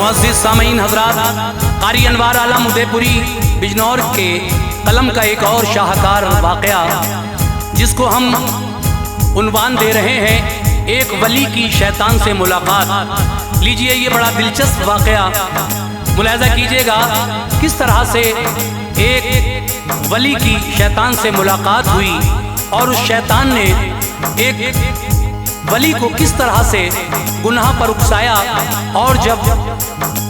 मुअज़्ज़िज़ सामीन हज़रात, क़ारी अनवार आलम उदयपुरी बिजनौर के कलम का एक और शाहकार वाक़या जिसको हम उन्वान दे रहे हैं, एक वली की शैतान से मुलाकात। लीजिए, ये बड़ा दिलचस्प वाक़या मुलाहिज़ा कीजिएगा, किस तरह से एक वली की शैतान से मुलाकात हुई और उस शैतान ने एक वली को किस तरह से गुनाह पर उकसाया, और जब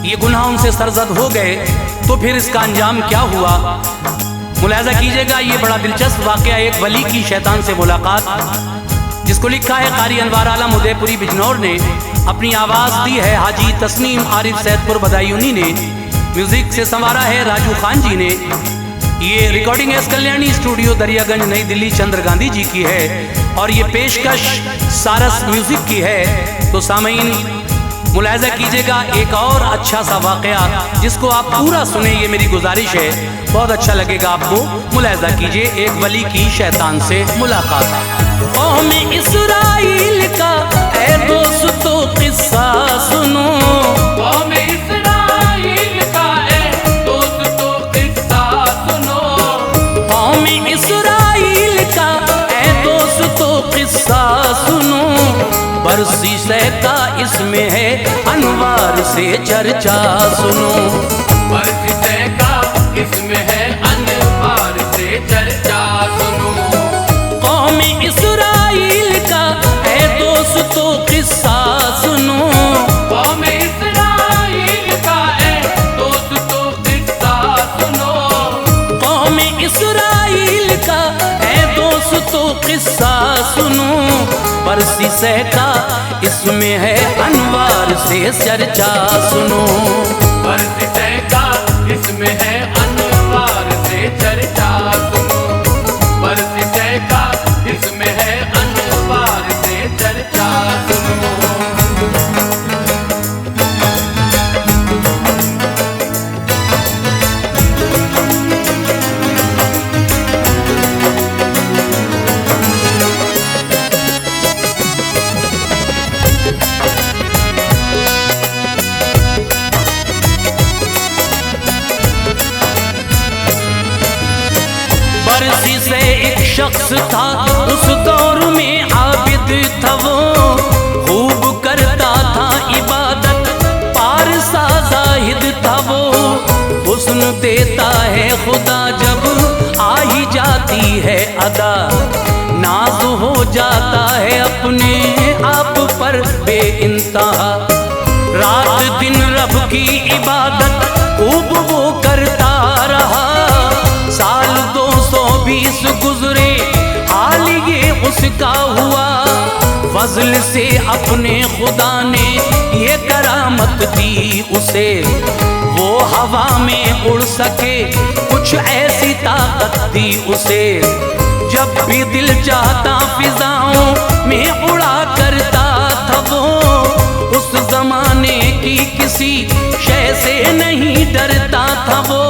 ये गुनाह उनसे सरजद हो गए तो फिर इसका अंजाम क्या हुआ। मुलाहिज़ा कीजिएगा, ये बड़ा दिलचस्प वाक़या, एक वली की शैतान से मुलाकात, जिसको लिखा है क़ारी अनवार आलम उदयपुरी बिजनौर ने, अपनी आवाज़ दी है हाजी तस्नीम आरिफ सैदपुर बदायूनी ने, म्यूज़िक से संवारा है राजू खान जी ने। ये recording S Kalyani studio Daryaganj नई दिल्ली चंद्र गांधी जी की है और ये पेशकश सारस म्यूज़िक की है। तो सामीन मुलाहिज़ा कीजिएगा, एक और अच्छा सा वाक़या जिसको आप पूरा सुने, ये मेरी गुजारिश है, बहुत अच्छा लगेगा आपको। मुलाहिज़ा कीजिए, एक वली की शैतान से मुलाकात। कौम इस्राइल का ऐ दोस्तों किस्सा सुनो, कौम इस्राइल का ऐ दोस्तों किस्सा सुनो, कौम इस्राइल का ऐ दोस्तों किस्सा सुनो, बरसी का इसमें है अनवार से चर्चा सुनो, बरसी का इसमें है अनवार से चर्चा सुनो। कौम इस्राइल का है दोस्तों किस्सा सुनो, कौम इस्राइल का है दोस्तों किस्सा सुनो, कौम इस्राइल का है दोस्तों किस्सा सुनो, बरसी का इसमें है अनवार से चर्चा सुनो, बरसी का इसमें है अनवार से चर्चा सुनो, बरसी का इसमें है अनवार से चर्चा सुनो। बरसी से एक शख्स था, उस दौर में आबिद था वो, खूब करता था इबादत, पारसा जाहिद था वो, हुस्न देता है खुदा जब आ ही जाती है अदा, नाज हो जाता है अपने आप पर बेइंतहा, रात दिन रब की इबादत खूब वो करता रहा, साल 220 गुजरे, हाल ये उसका हुआ, फजल से अपने खुदा ने ये करामत दी उसे, वो हवा में उड़ सके, कुछ ऐसी ताकत दी उसे, जब भी दिल चाहता फिजाओं में उड़ा करता था वो, उस जमाने की किसी शय से नहीं डरता था वो,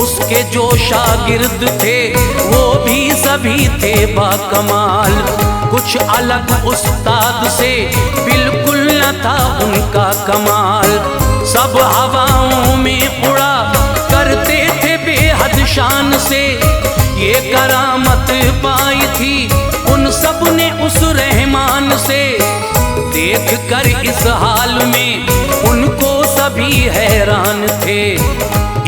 उसके जो शागिर्द थे वो भी सभी थे बाकमाल, कुछ अलग उस्ताद से बिल्कुल न था उनका कमाल, सब हवाओं में उड़ा करते थे बेहद शान से, ये करामत पाई थी उन सब ने उस रहमान से, देख कर इस हाल में उनको सभी हैरान थे,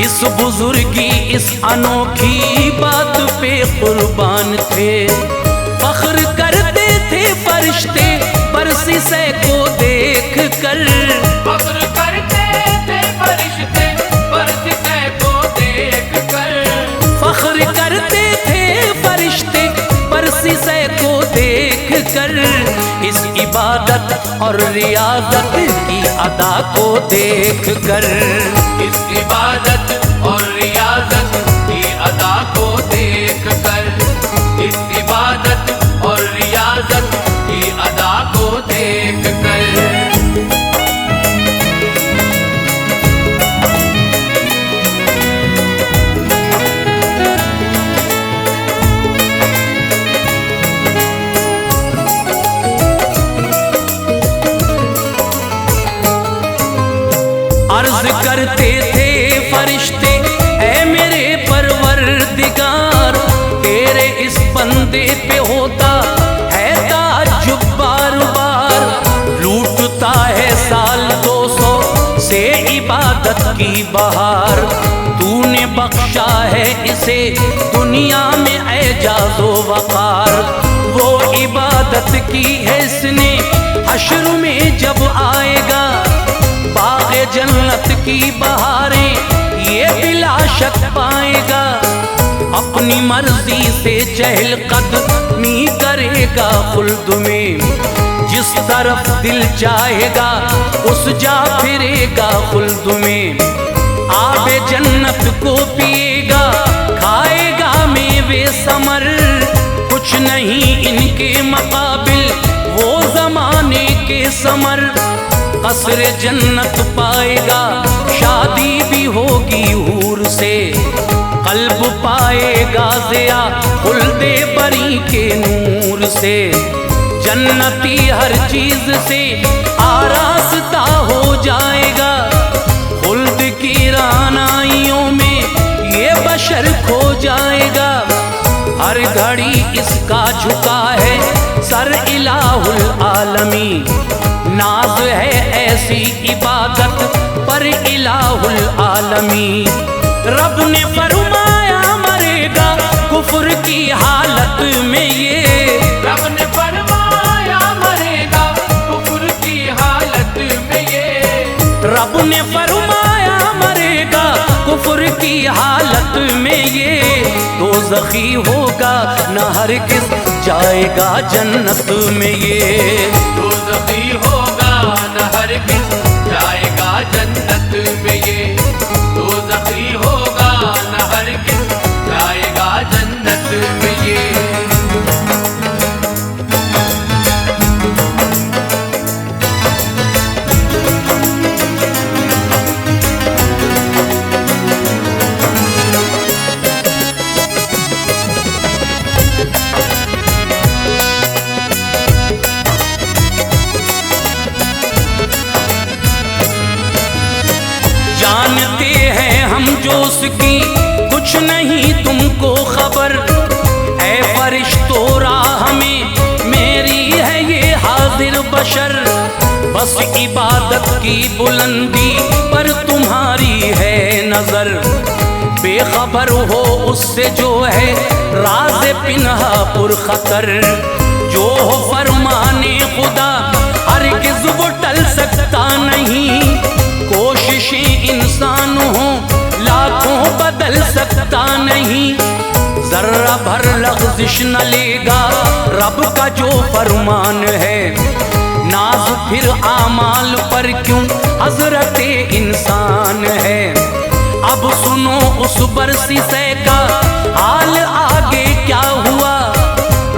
इस बुजुर्गी इस अनोखी बात पे कुर्बान थे, फख्र करते थे फरिश्ते बरसी से को देख कर, फख्र करते थे फरिश्ते बरसी से को देख कर, फख्र करते थे फरिश्ते बरसी से को देख कर, इस इबादत और रियाजत की अदा को देख कर, इस इबादत और रियाजत की अदा को देख कर, इस इबादत और रियाजत की अदा को देख कर। अर्ज करते थे फरिश्ते, ऐ मेरे परवरदिगार, तेरे इस बंदे पे होता है ताज्जुब बार बार। लूटता है साल 200 से इबादत की बहार, तूने बख्शा है इसे दुनिया में एजाज़ो वक़ार। वो इबादत की है इसने, हश्र में जब आएगा, बाग़े जन्नत की बहारें ये बिला शक पाएगा। अपनी मर्जी से चहल कदमी करेगा खुल्द में, जिस तरफ दिल चाहेगा उस जा फिरेगा खुल्द में। आबे जन्नत को पिएगा, खाएगा मेवे समर, कुछ नहीं इनके मुकाबिल वो जमाने के समर। कसर जन्नत पाएगा, शादी भी होगी हूर से, कल्ब पाएगा ज़िया खुल्दे बरी के नूर से। जन्नती हर चीज से आरास्ता हो जाएगा, खुल्द की रानाइयों में ये बशर खो जाएगा। हर घड़ी इसका झुका है सर इलाहुल आलमी, नाज है ऐसी इबादत पर इलाहुल आलमी। रब ने फरमाया मरेगा कुफ्र की हालत में ये, रब ने फरमाया मरेगा कुफ्र की हालत में ये। रब ने फरमाया मरेगा कुफ्र की हालत में ये। दोज़खी होगा न हरगिज़ जाएगा जन्नत में ये, दोज़खी होगा न हरगिज़ जाएगा जन्नत में ये। दोज़खी होगा न हरगिज़ जाएगा जन्नत में ये। जानते हैं हम जो उसकी कुछ नहीं तुमको खबर, ऐ फरिश्तों राह में मेरी है ये हाजिर बशर। बस इबादत की बुलंदी पर तुम्हारी है नजर, बेखबर हो उससे जो है राज पिन्हा पुरखतर। जो हो फरमाने खुदा हरगिज़ वो टल सकता नहीं, कोशिशें इंसान हो लाखों बदल सकता नहीं। जर्रा भर लग़ज़िश न लेगा रब का जो फरमान है, नाज फिर आमाल पर क्यों हज़रत इंसान है। अब सुनो उस बरसी से का हाल आगे क्या हुआ,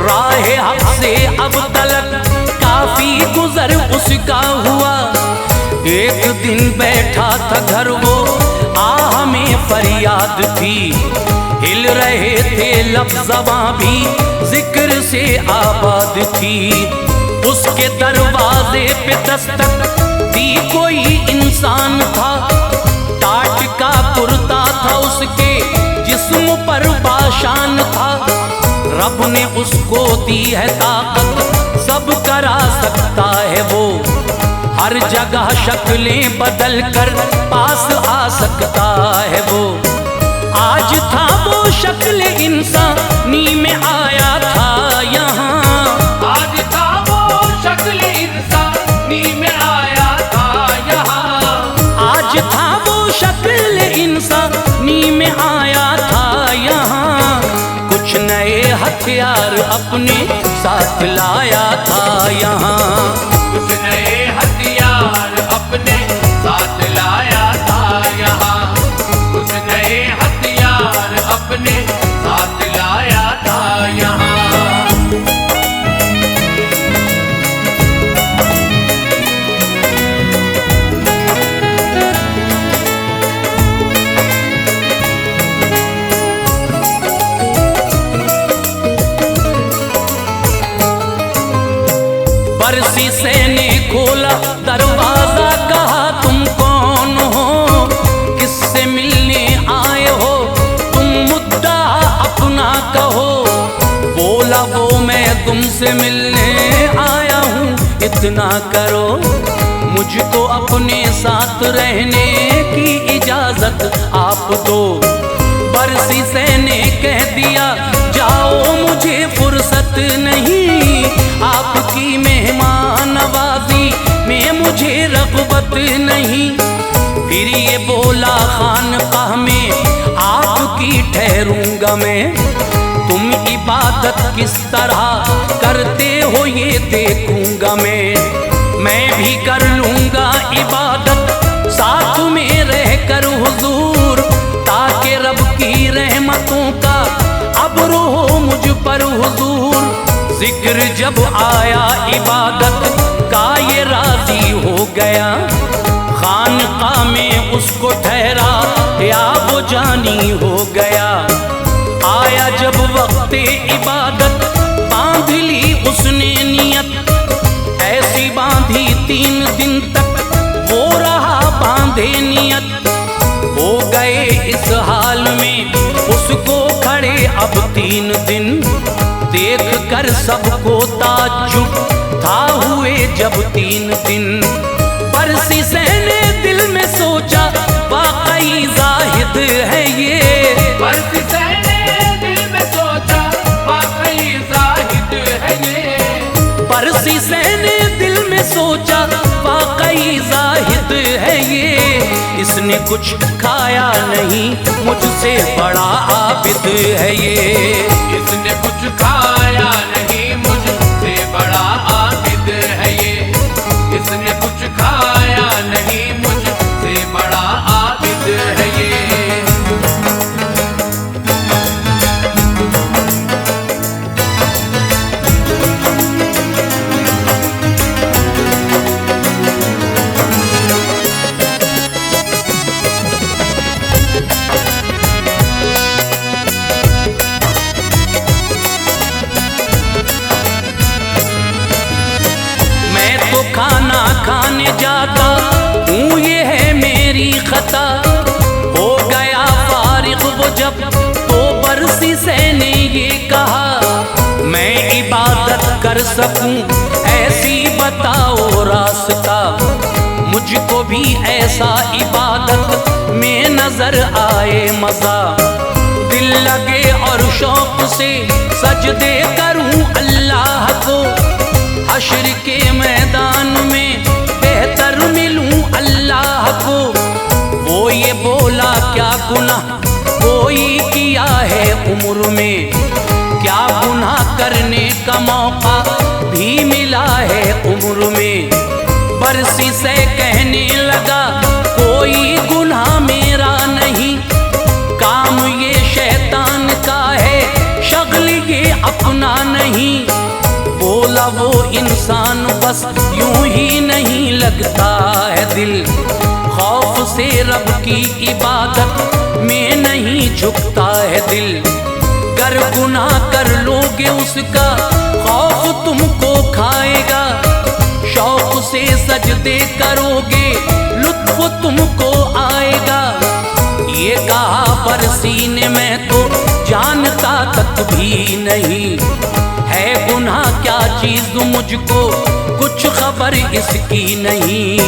राहे हक से अब तलक काफी गुजर उसका हुआ। एक दिन बैठा था घर वो आह में फरियाद थी, हिल रहे थे लब ज़बां भी जिक्र से आबाद थी। उसके दरवाजे पे दस्तक दी कोई इंसान था, टाट का कुर्ता था उसके जिस्म पर बाशान था। रब ने उसको दी है ताकत, सब करा सकता है वो, हर जगह शक्लें बदल कर पास आ सकता है वो। आज था वो शक्ल इंसानी में आया था यहाँ, आज था वो शक्ल इंसानी में आया था यहाँ। आज था वो शक्ल इंसानी में आया था यहाँ। कुछ नए हथियार अपने साथ लाया था यहाँ, कुछ नए हथियार अपने साथ लाया था यहाँ। कुछ नए हथियार अपने साथ लाया था यहाँ। बरसी से ने खोल तुमसे मिलने आया हूँ, इतना करो, मुझको अपने साथ रहने की इजाजत आप दो। बरसीसे ने कह दिया जाओ, मुझे फुर्सत नहीं, आपकी मेहमान नवाजी में मुझे रग़बत नहीं। फिर ये बोला खानकाह में आपकी ठहरूंगा मैं, तुम इबादत किस तरह करते हो ये देखूंगा मैं भी कर लूंगा इबादत साथ में रहकर हुजूर, ताकि रब की रहमतों का अब्र हो मुझ पर हुजूर। जिक्र जब आया इबादत का ये राजी हो गया, खानकाह में उसको ठहरा या वो जानी हो गया। आया जब वक्त इबादत बांध ली उसने नियत, ऐसी बांधी 3 दिन तक वो रहा बांधे नियत। हो गए इस हाल में उसको खड़े अब 3 दिन, देख कर सबको ताज्जुब था हुए जब 3 दिन। बरसीसे ने दिल में सोचा वाकई जाहिद है ये, बरसीसे ने दिल में सोचा वाकई जाहिद है ये। बरसीसे ने दिल में सोचा वाकई जाहिद है ये, इसने कुछ खाया नहीं मुझसे बड़ा आबिद है ये। इसने कुछ खाया नहीं मुझसे बड़ा आबिद है ये। इसने कुछ खाया नहीं मुझसे बड़ा आबिद है ये। खाना खाने जाता हूँ ये है मेरी खता, हो गया फारिग वो जब तो बरसीसे ने ये कहा, मैं इबादत कर सकूं ऐसी बताओ रास्ता, मुझको भी ऐसा इबादत में नजर आए मजा। दिल लगे और शौक से सजदे करूं अल्लाह को, हश्र के मैदान में बेहतर मिलूं अल्लाह को। वो ये बोला क्या गुनाह कोई किया है उम्र में, क्या गुनाह करने का मौका भी मिला है उम्र में। बरसीसे कहने लगा कोई गुनाह मेरा नहीं, काम ये शैतान का है शगल ये अपना नहीं। बोला वो इंसान बस यूं ही नहीं लगता है दिल, खौफ से रब की इबादत में नहीं झुकता है दिल। कर गुनाह कर लोगे उसका खौफ तुमको खाएगा, शौक से सजदे करोगे लुत्फ तुमको आएगा। ये कहा बरसीने में तो जानता तक भी नहीं, है गुनाह क्या चीज मुझको कुछ खबर इसकी नहीं।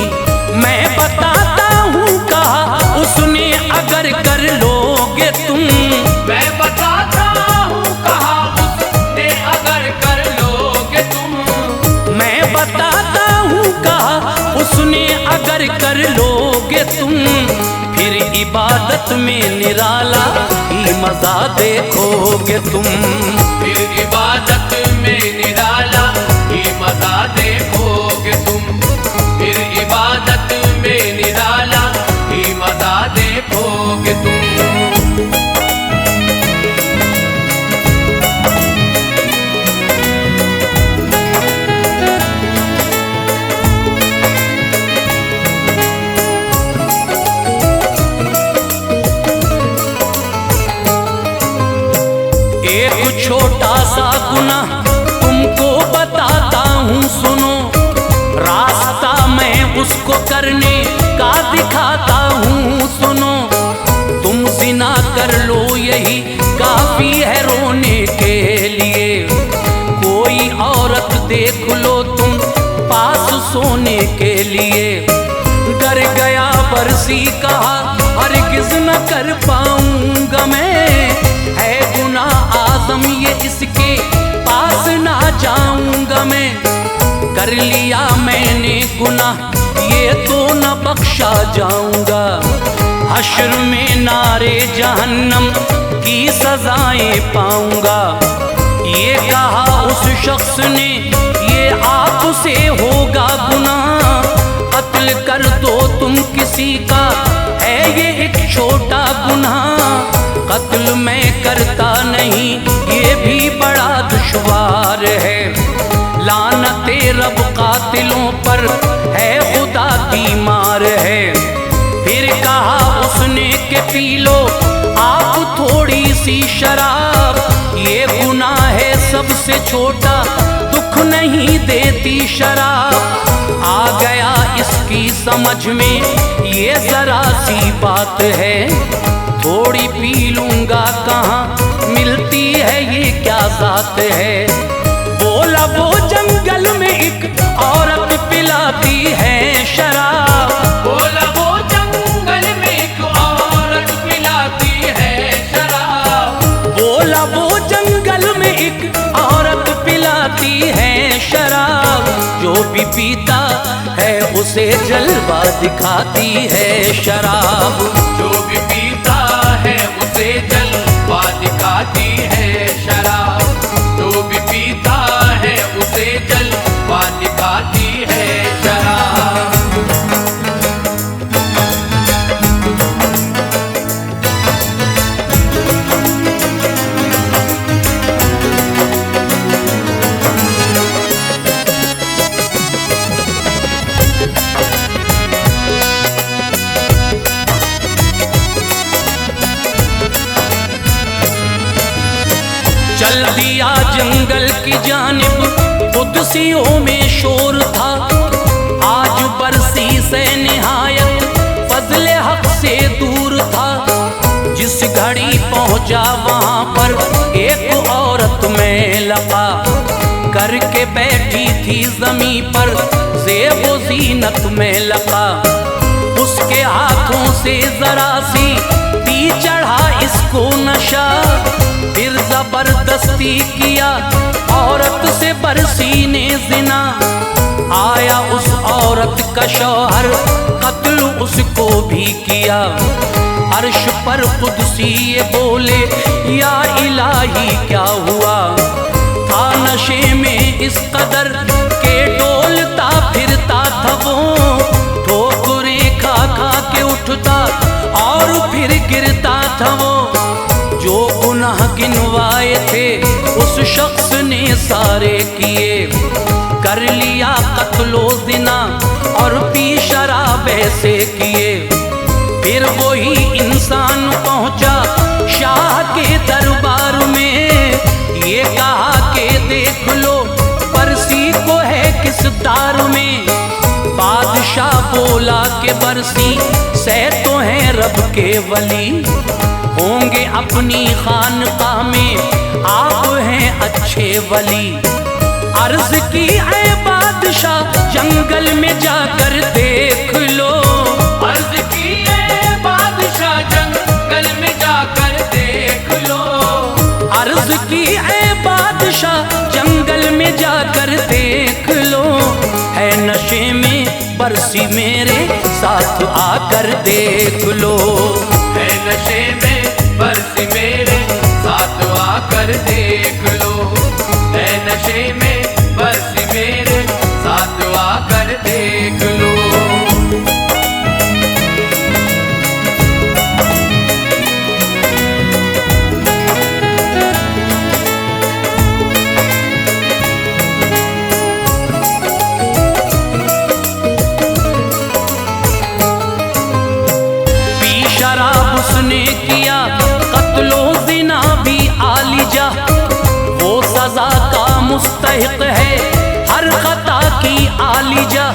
मैं बताता हूँ कहा उसने अगर कर लोगे तुम, मैं बताता हूँ कहा उसने अगर कर लोगे तुम। मैं बताता हूँ कहा उसने अगर कर लोगे तुम, फिर इबादत में निराला ही मजा देखोगे तुम। फिर इबादत में निराला ही मजा देखोगे तुम। फिर इबादत में निराला ही मजा देखोगे तुम। एक छोटा सा गुनाह तुमको बताता हूँ सुनो, रास्ता मैं उसको करने का दिखाता हूँ सुनो। तुम ज़िना कर लो यही काफी है रोने के लिए, कोई और बरसी कहा हरगिज न कर पाऊंगा मैं, है गुनाह आज़म ये इसके पास ना जाऊंगा मैं। कर लिया मैंने गुनाह ये तो न बख्शा जाऊंगा, हश्र में नारे जहन्नम की सजाएं पाऊंगा। ये कहा उस शख्स ने ये आपसे होगा गुनाह, कत्ल कर दो तुम किसी का है ये एक छोटा गुनाह। कत्ल मैं करता नहीं ये भी बड़ा दुश्वार है, लानते रब कातिलों पर है खुदा की मार है। फिर कहा उसने कि पी लो आप थोड़ी सी शराब, ये गुनाह है सबसे छोटा दुख नहीं देती शराब। आ गया इसकी समझ में ये जरा सी बात है, थोड़ी पी लूंगा कहाँ मिलती है ये क्या जात है। बोला वो जंगल में एक औरत पिलाती है शराब, बोला वो जंगल में एक औरत पिलाती है शराब, बोला वो जंगल में एक औरत पिलाती है शराब। जो भी पीता है उसे जलवा दिखाती है शराब, जो भी पीता है उसे जलवा दिखाती है शराब, जो भी पीता है उसे जलवा दिखाती है शराब। चल दिया जंगल की जानिब, कुदसियों में शोर था। आज बरसी से निहायत फजले हक से दूर था। जिस घड़ी पहुंचा वहां पर एक औरत में लगा, करके बैठी थी जमी पर ज़ेबो ज़ीनत में लगा। उसके हाथों से जरा सी पी चढ़ा इसको नशा, फिर जबरदस्ती किया औरत से बरसी ने जिना। आया उस औरत का शौहर कत्ल उसको भी किया। अर्श पर कुदसी ये बोले या इलाही क्या हुआ। था नशे में इस कदर के डोलता फिरता था वो, ठोकरें खा खा के उठता और फिर गिरता था वो। जो गुनाह गिनवाए थे उस शख्स ने सारे किए, कर लिया कत्लो ज़िना और पी शराब ऐसे किए। फिर वही इंसान पहुंचा शाह के दरबार में, ये कहा कि देख लो बरसी को है किस दार में। बादशाह बोला कि बरसी से तो है रब के वली, होंगे अपनी खानकाह में आप हैं अच्छे वली। अर्ज की ऐ बादशाह जंगल में जाकर देख लो, अर्ज की ऐ बादशाह जंगल में जाकर देख लो, अर्ज की ऐ बादशाह जंगल में जाकर देख लो। है नशे में बरसी मेरे साथ आकर देख लो, है नशे में बरसी मेरे साथ आकर देख लो, है नशे में बरसी मेरे साथ आकर देख लो। उसने किया कत्लो ज़िना भी आलिजा, वो सजा का मुस्तहिक है हर खता की आलिजा।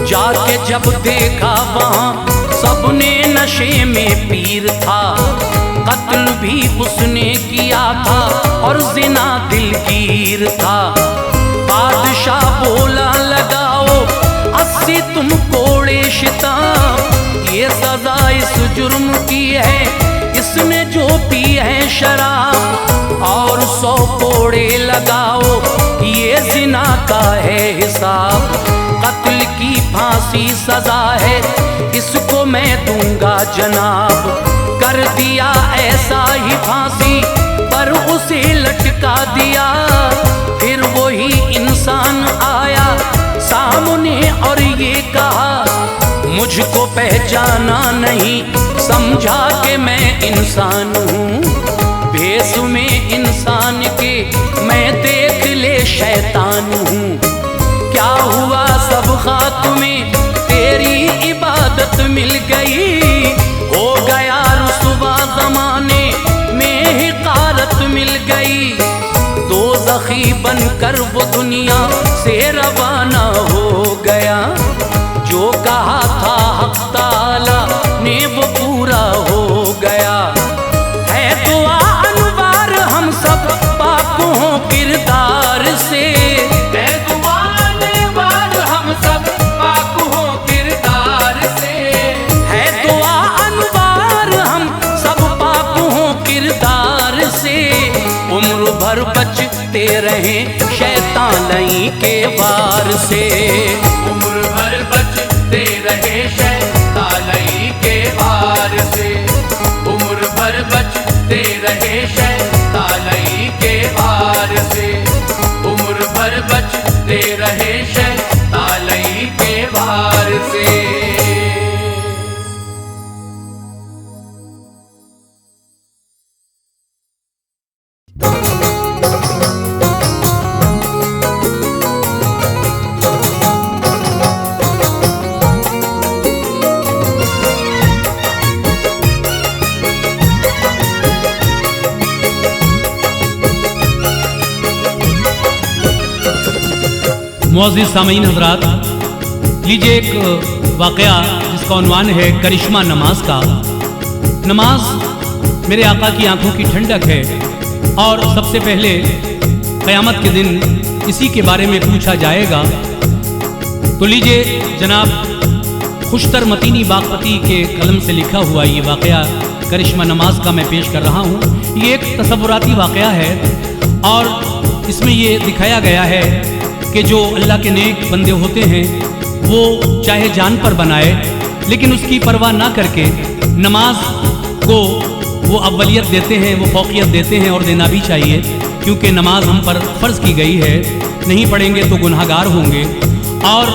जाके जब देखा वहाँ सबने नशे में पीर था, कत्ल भी उसने किया था और ज़िना दिलगीर था। बादशाह बोला लगाओ 80 तुम कोड़े शिताब, ये सजा इस जुर्म की है इसने जो पी है शराब, और 100 कोड़े लगाओ ये जिना का है हिसाब। कत्ल की फांसी सजा है इसको मैं दूंगा जनाब। कर दिया ऐसा ही फांसी पर उसे लटका दिया। फिर वही इंसान आया सामने और ये कहा मुझको पहचाना नहीं, समझा कि मैं इंसान हूँ। भेष में इंसान के मैं देख ले शैतान हूँ। क्या हुआ सब खाक में तेरी इबादत मिल गई, हो गया रुसवा ज़माने में हिकारत मिल गई। दोज़खी बनकर वो दुनिया से रवाना हो गया, जो कहा था हक़ ताला ने वो पूरा हो गया। है दुआ अनवार हम सब पाक हों किरदार से, है दुआ अनवार हम सब पाक हों किरदार से। है दुआ अनवार हम सब पाक हों किरदार से। उम्र भर बचते रहें शैतानी के वार से, उम्र भर बचते रहे शैतानी के वार से। उम्र भर बचते रहे शैतानी के वार से। उम्र भर बचते रहे शैतानी के वार से। मुअज़्ज़िज़ सामीन हज़रात, लीजिए एक वाक़या जिसका उन्वान है करिश्मा नमाज का। नमाज मेरे आका की आंखों की ठंडक है और सबसे पहले क़यामत के दिन इसी के बारे में पूछा जाएगा। तो लीजिए जनाब खुशतर मतीनी बागपती के कलम से लिखा हुआ ये वाक़या करिश्मा नमाज का मैं पेश कर रहा हूँ। ये एक तसव्वुराती वाक़या है और इसमें ये दिखाया गया है कि जो अल्लाह के नेक बंदे होते हैं वो चाहे जान पर बनाए लेकिन उसकी परवाह ना करके नमाज को वो अव्वलियत देते हैं, वो फौकियत देते हैं और देना भी चाहिए, क्योंकि नमाज हम पर फ़र्ज़ की गई है। नहीं पढ़ेंगे तो गुनहगार होंगे। और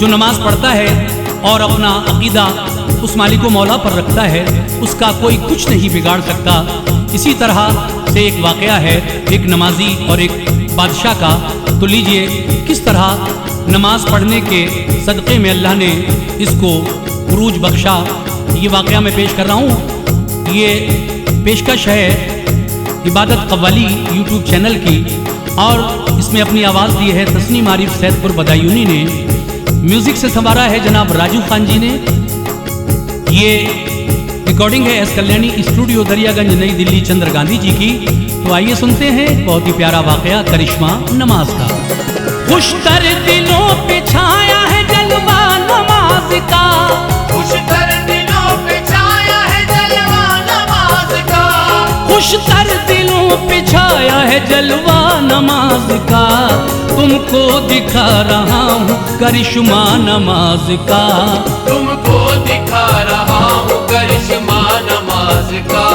जो नमाज पढ़ता है और अपना अक़ीदा उस मालिक मौला पर रखता है उसका कोई कुछ नहीं बिगाड़ सकता। इसी तरह से एक वाक़या है एक नमाजी और एक बादशाह का। तो लीजिए किस तरह नमाज पढ़ने के सदक़े में अल्लाह ने इसको उरूज बख्शा, ये वाक़या मैं पेश कर रहा हूँ। ये पेशकश है इबादत कव्वाली यूट्यूब चैनल की और इसमें अपनी आवाज़ दी है तस्नीम आरिफ सैदपुर बदायूनी ने। म्यूज़िक से संवारा है जनाब राजू खान जी ने। ये रिकॉर्डिंग है एस कल्याणी स्टूडियो दरियागंज नई दिल्ली चंद्र गांधी जी की। तो आइए सुनते हैं बहुत ही प्यारा वाक़या करिश्मा नमाज का। खुशतर दिलों पे छाया है जलवा नमाज का, खुशतर दिलों पे छाया है जलवा नमाज का। खुशतर दिलों पे छाया है जलवा नमाज का। तुमको दिखा रहा हूँ करिश्मा नमाज का, तुमको दिखा रहा हूँ करिश्मा नमाज का।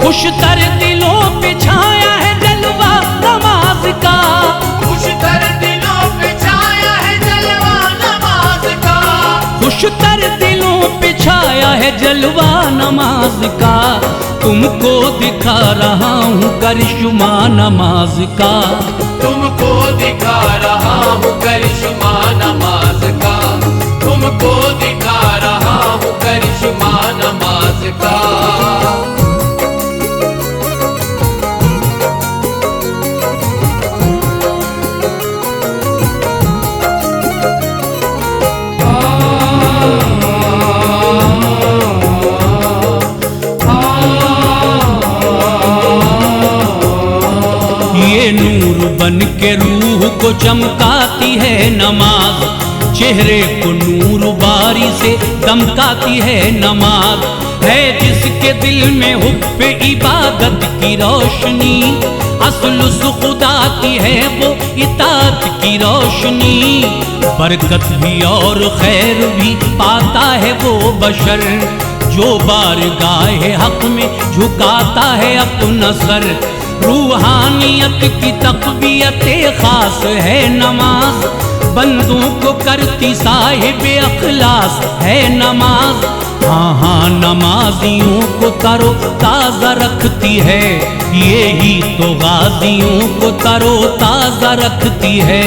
खुशतर दिलों पे छाया है जलवा नमाज का, खुशतर दिलों पे छाया है जलवा नमाज का। खुशतर दिलों पे छाया है जलवा नमाज का। तुमको दिखा रहा हूँ करिश्मा नमाज का, तुमको दिखा रहा हूँ करिश्मा नमाज का। तुमको दिखा रहा हूँ करिश्मा नमाज का। ये नूर बन के रूह को चमकाती है नमाज, चेहरे को नूर बार बारी से दमकाती है नमाज। है जिसके दिल में हुब्बे इबादत की रोशनी, असल खुदा की है वो इताअत की रोशनी। बरकत भी और खैर भी पाता है वो बशर, जो बारगाह हक में झुकाता है अपना सर। रूहानियत की तक़वियत खास है नमाज, बंदों को करती साहिब अखलास है नमाज। हाँ हाँ नमाजियों को तरो ताज़ा रखती है, यही तो गाजियों को तरो ताज़ा रखती है।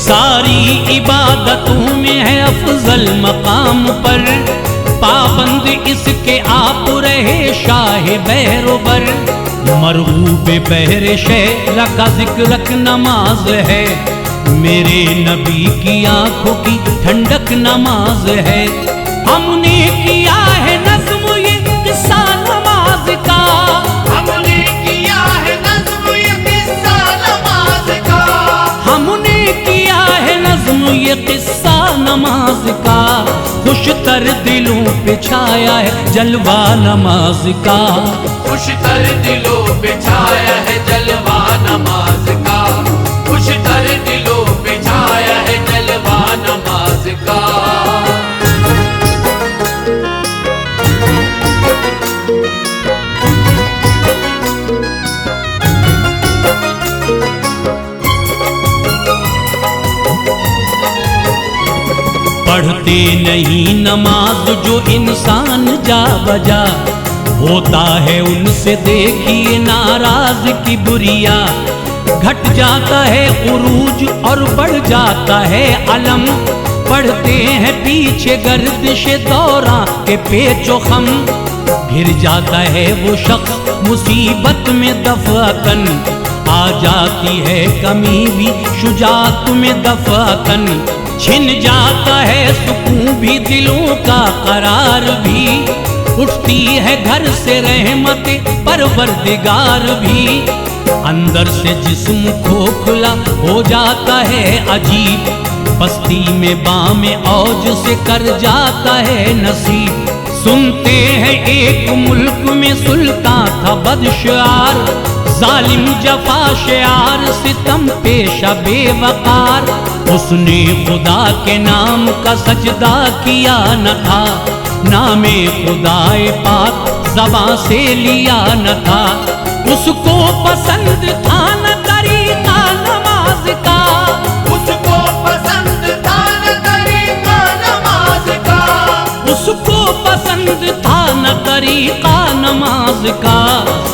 सारी इबादतों में है अफजल मकाम पर, पाबंद इसके आप रहे शाह बहरोबर। मरगूब बहर शहर का जिक्र नमाज है, मेरे नबी की आंखों की ठंडक नमाज है। हमने किया है नज़्म ये किस्सा नमाज का, हमने किया है नज़्म ये किस्सा नमाज का, हमने किया है नज़्म ये किस्सा नमाज का। खुशतर दिलों पे छाया है जलवा नमाज का, खुशतर दिलों पे छाया है जलवा नमाज का, खुशतर दिलों पे छाया है जलवा नमाज का। पढ़ते नहीं नमाज जो इंसान जा बजा, होता है उनसे देखिए नाराज की बुरिया। घट जाता है उरूज और बढ़ जाता है अलम, पढ़ते हैं पीछे गर्दिश दौरा के पेचो खम। घिर जाता है वो शख्स मुसीबत में दफाकन, आ जाती है कमी भी शुजात में दफाकन। छिन जाता है सुकून भी दिलों का करार भी, उठती है घर से रहमत परवरदिगार भी। अंदर से जिस्म खोखला हो जाता है अजीब, बस्ती में बामे औज से कर जाता है नसीब। सुनते हैं एक मुल्क में सुल्तान था बदशार, जालिम जफा शेयार सितम पेशा बेवकार। उसने खुदा के नाम का सजदा किया न था, नामे खुदाए पाक ज़बां से लिया न था। उसको पसंद था न तरीका नमाज का, उसको पसंद था न तरीका नमाज का, उसको पसंद था न तरीका नमाज का।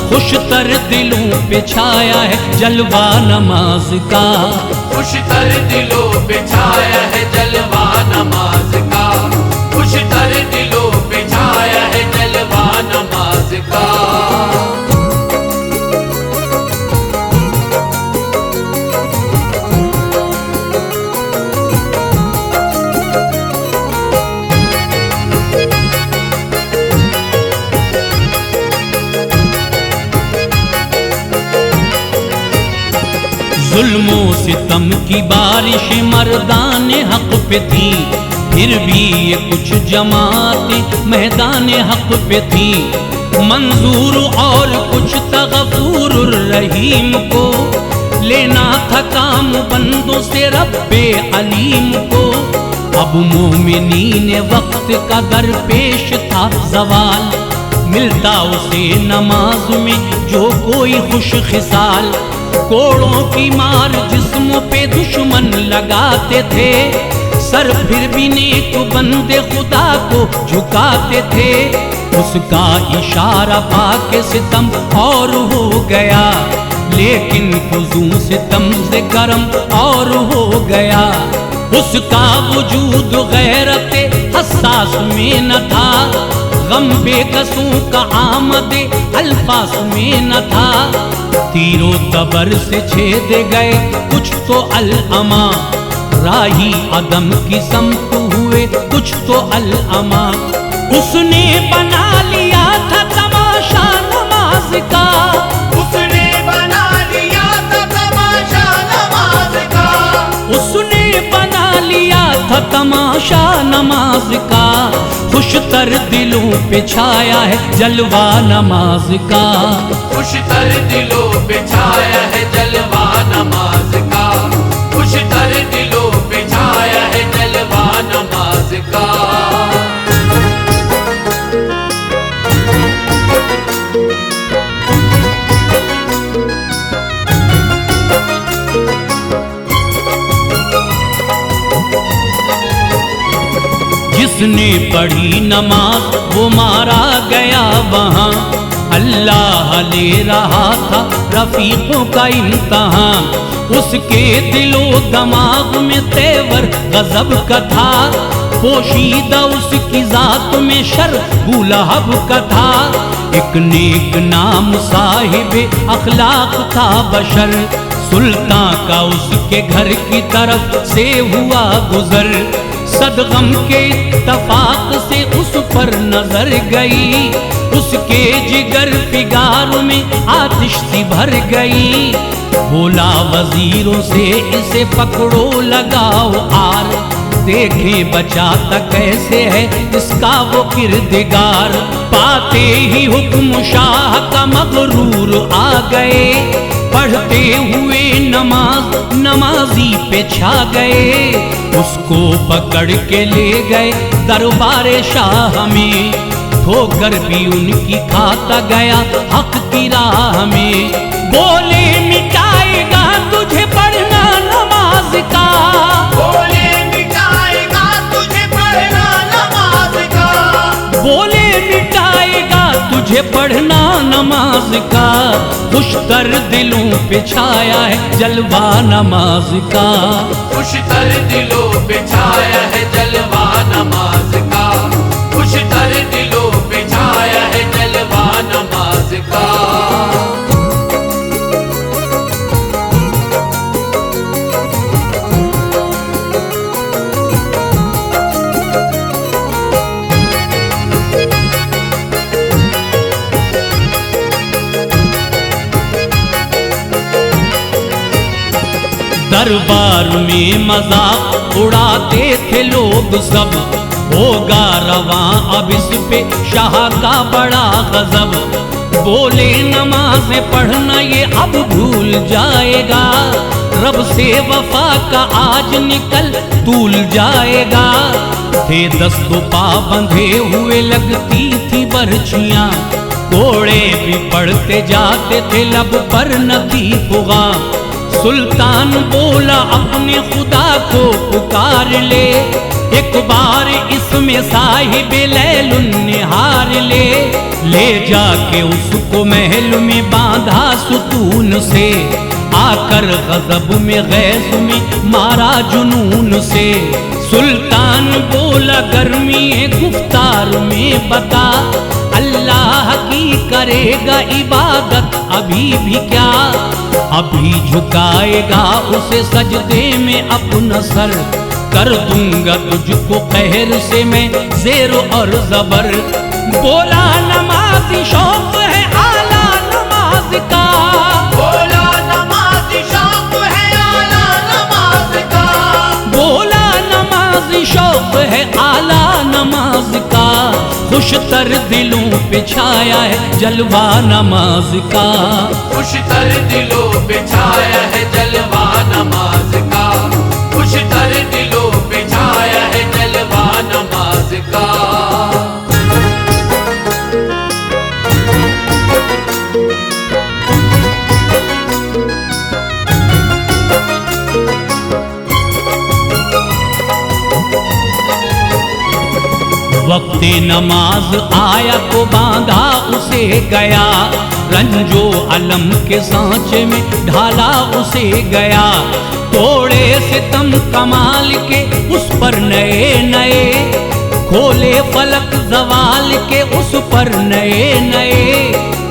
खुशतर दिलों पे छाया है जलवा नमाज का, खुशतर दिलों पे छाया है जलवा नमाज का, खुशतर दिलों पे छाया है जलवा नमाज का। जुल्मों सितम की बारिश मर्दान हक पे थी, फिर भी ये कुछ जमातें मैदान हक पे थी। मंजूर और कुछ तगफूर रहीम को, लेना था काम बंदों से रब्बे अलीम को। अब मोमिनीन वक्त का दरपेश था जवाल, मिलता उसे नमाज में जो कोई खुश खिसाल। कोड़ों की मार जिस्मों पे दुश्मन लगाते थे, सर फिर भी नेक बंदे खुदा को झुकाते थे। उसका इशारा पाके सितम और हो गया, लेकिन फुजू सितम से गरम और हो गया। उसका वजूद गैरते हसास में न था, गम बेकसों का आमदे अल्फास में न था। तीरों तबर से छेद गए कुछ तो अल-अमा, राही अदम की समत हुए कुछ तो अल-अमा। उसने बना लिया था तमाशा नमाज का, उसने बना लिया था तमाशा नमाज का, उसने बना लिया था तमाशा नमाज का। पे छाया है जलवा नमाज का। खुशतर दिलों पे छाया है जलवा नमाज का, खुशतर दिलों पे छाया है जलवा नमाज का। जिसने पढ़ी नमाज वो मारा गया वहाँ, अल्लाह ले रहा था रफीकों का इम्तहान। उसके दिलो दमाग में तेवर गजब का था, पोशीदा उसकी जात में शर गुलाब का था। एक नेक नाम साहिब अखलाक था बशर, सुल्तान का उसके घर की तरफ से हुआ गुजर। सदगम के इत्तफाक से उस पर नजर गई, उसके जिगर फिगार में आतिश सी भर गई। बोला वजीरों से इसे पकड़ो लगाओ आर, देखें बचाता कैसे है इसका वो किरदगार। पाते ही हुक्म शाह का मगरूर आ गए, पढ़ते हुए नमाज नमाजी पे छा गए। उसको पकड़ के ले गए दरबार शाह में, ठोकर भी उनकी खाता गया हक की राह में। बोले मिटाएगा तुझे पढ़ना नमाज का, बोले मिटाएगा तुझे पढ़ना नमाज का, बोले मिटाएगा तुझे पढ़ना नमाज का। खुशतर दिलों पे छाया है जलवा नमाज का, खुशतर दिलों पे छाया है जलवा नमाज का, खुशतर दिलों पे छाया है जलवा नमाज का। दरबार में मजाक उड़ाते थे लोग सब, होगा रवां अब इस पे शाह का बड़ा गजब। बोले नमाज पढ़ना ये अब भूल जाएगा, रब से वफा का आज निकल तूल जाएगा। थे दस्तों पा बंधे हुए लगती थी बर्छियाँ, घोड़े भी पढ़ते जाते थे लब पर न थी फुगा। सुल्तान बोला अपने खुदा को पुकार ले, एक बार इसमें साहिब लैलुन निहार ले जाके उसको महल में बांधा सुकून से, आकर गजब में गैस में मारा जुनून से। सुल्तान बोला गर्मी गुफ्तार में बता, अल्लाह की करेगा इबादत अभी भी क्या, अभी झुकाएगा उसे सजदे में अपना सर, कर दूंगा तुझको कहर से मैं ज़ेर और ज़बर। बोला नमाज़ी शौक है आला नमाज का, बोला नमाज़ी शौक है आला नमाज का, बोला नमाज़ी शौक है आला नमाज का। खुशतर दिलों पे छाया है जलवा नमाज का, खुशतर दिलों पे छाया है जलवा नमाज का, खुशतर दिलों पे छाया है जलवा नमाज का। वक्ते नमाज आया तो बांधा उसे गया, रंजो अलम के सांचे में ढाला उसे गया। तोड़े सितम कमाल के उस पर नए नए, खोले फलक जवाल के उस पर नए नए।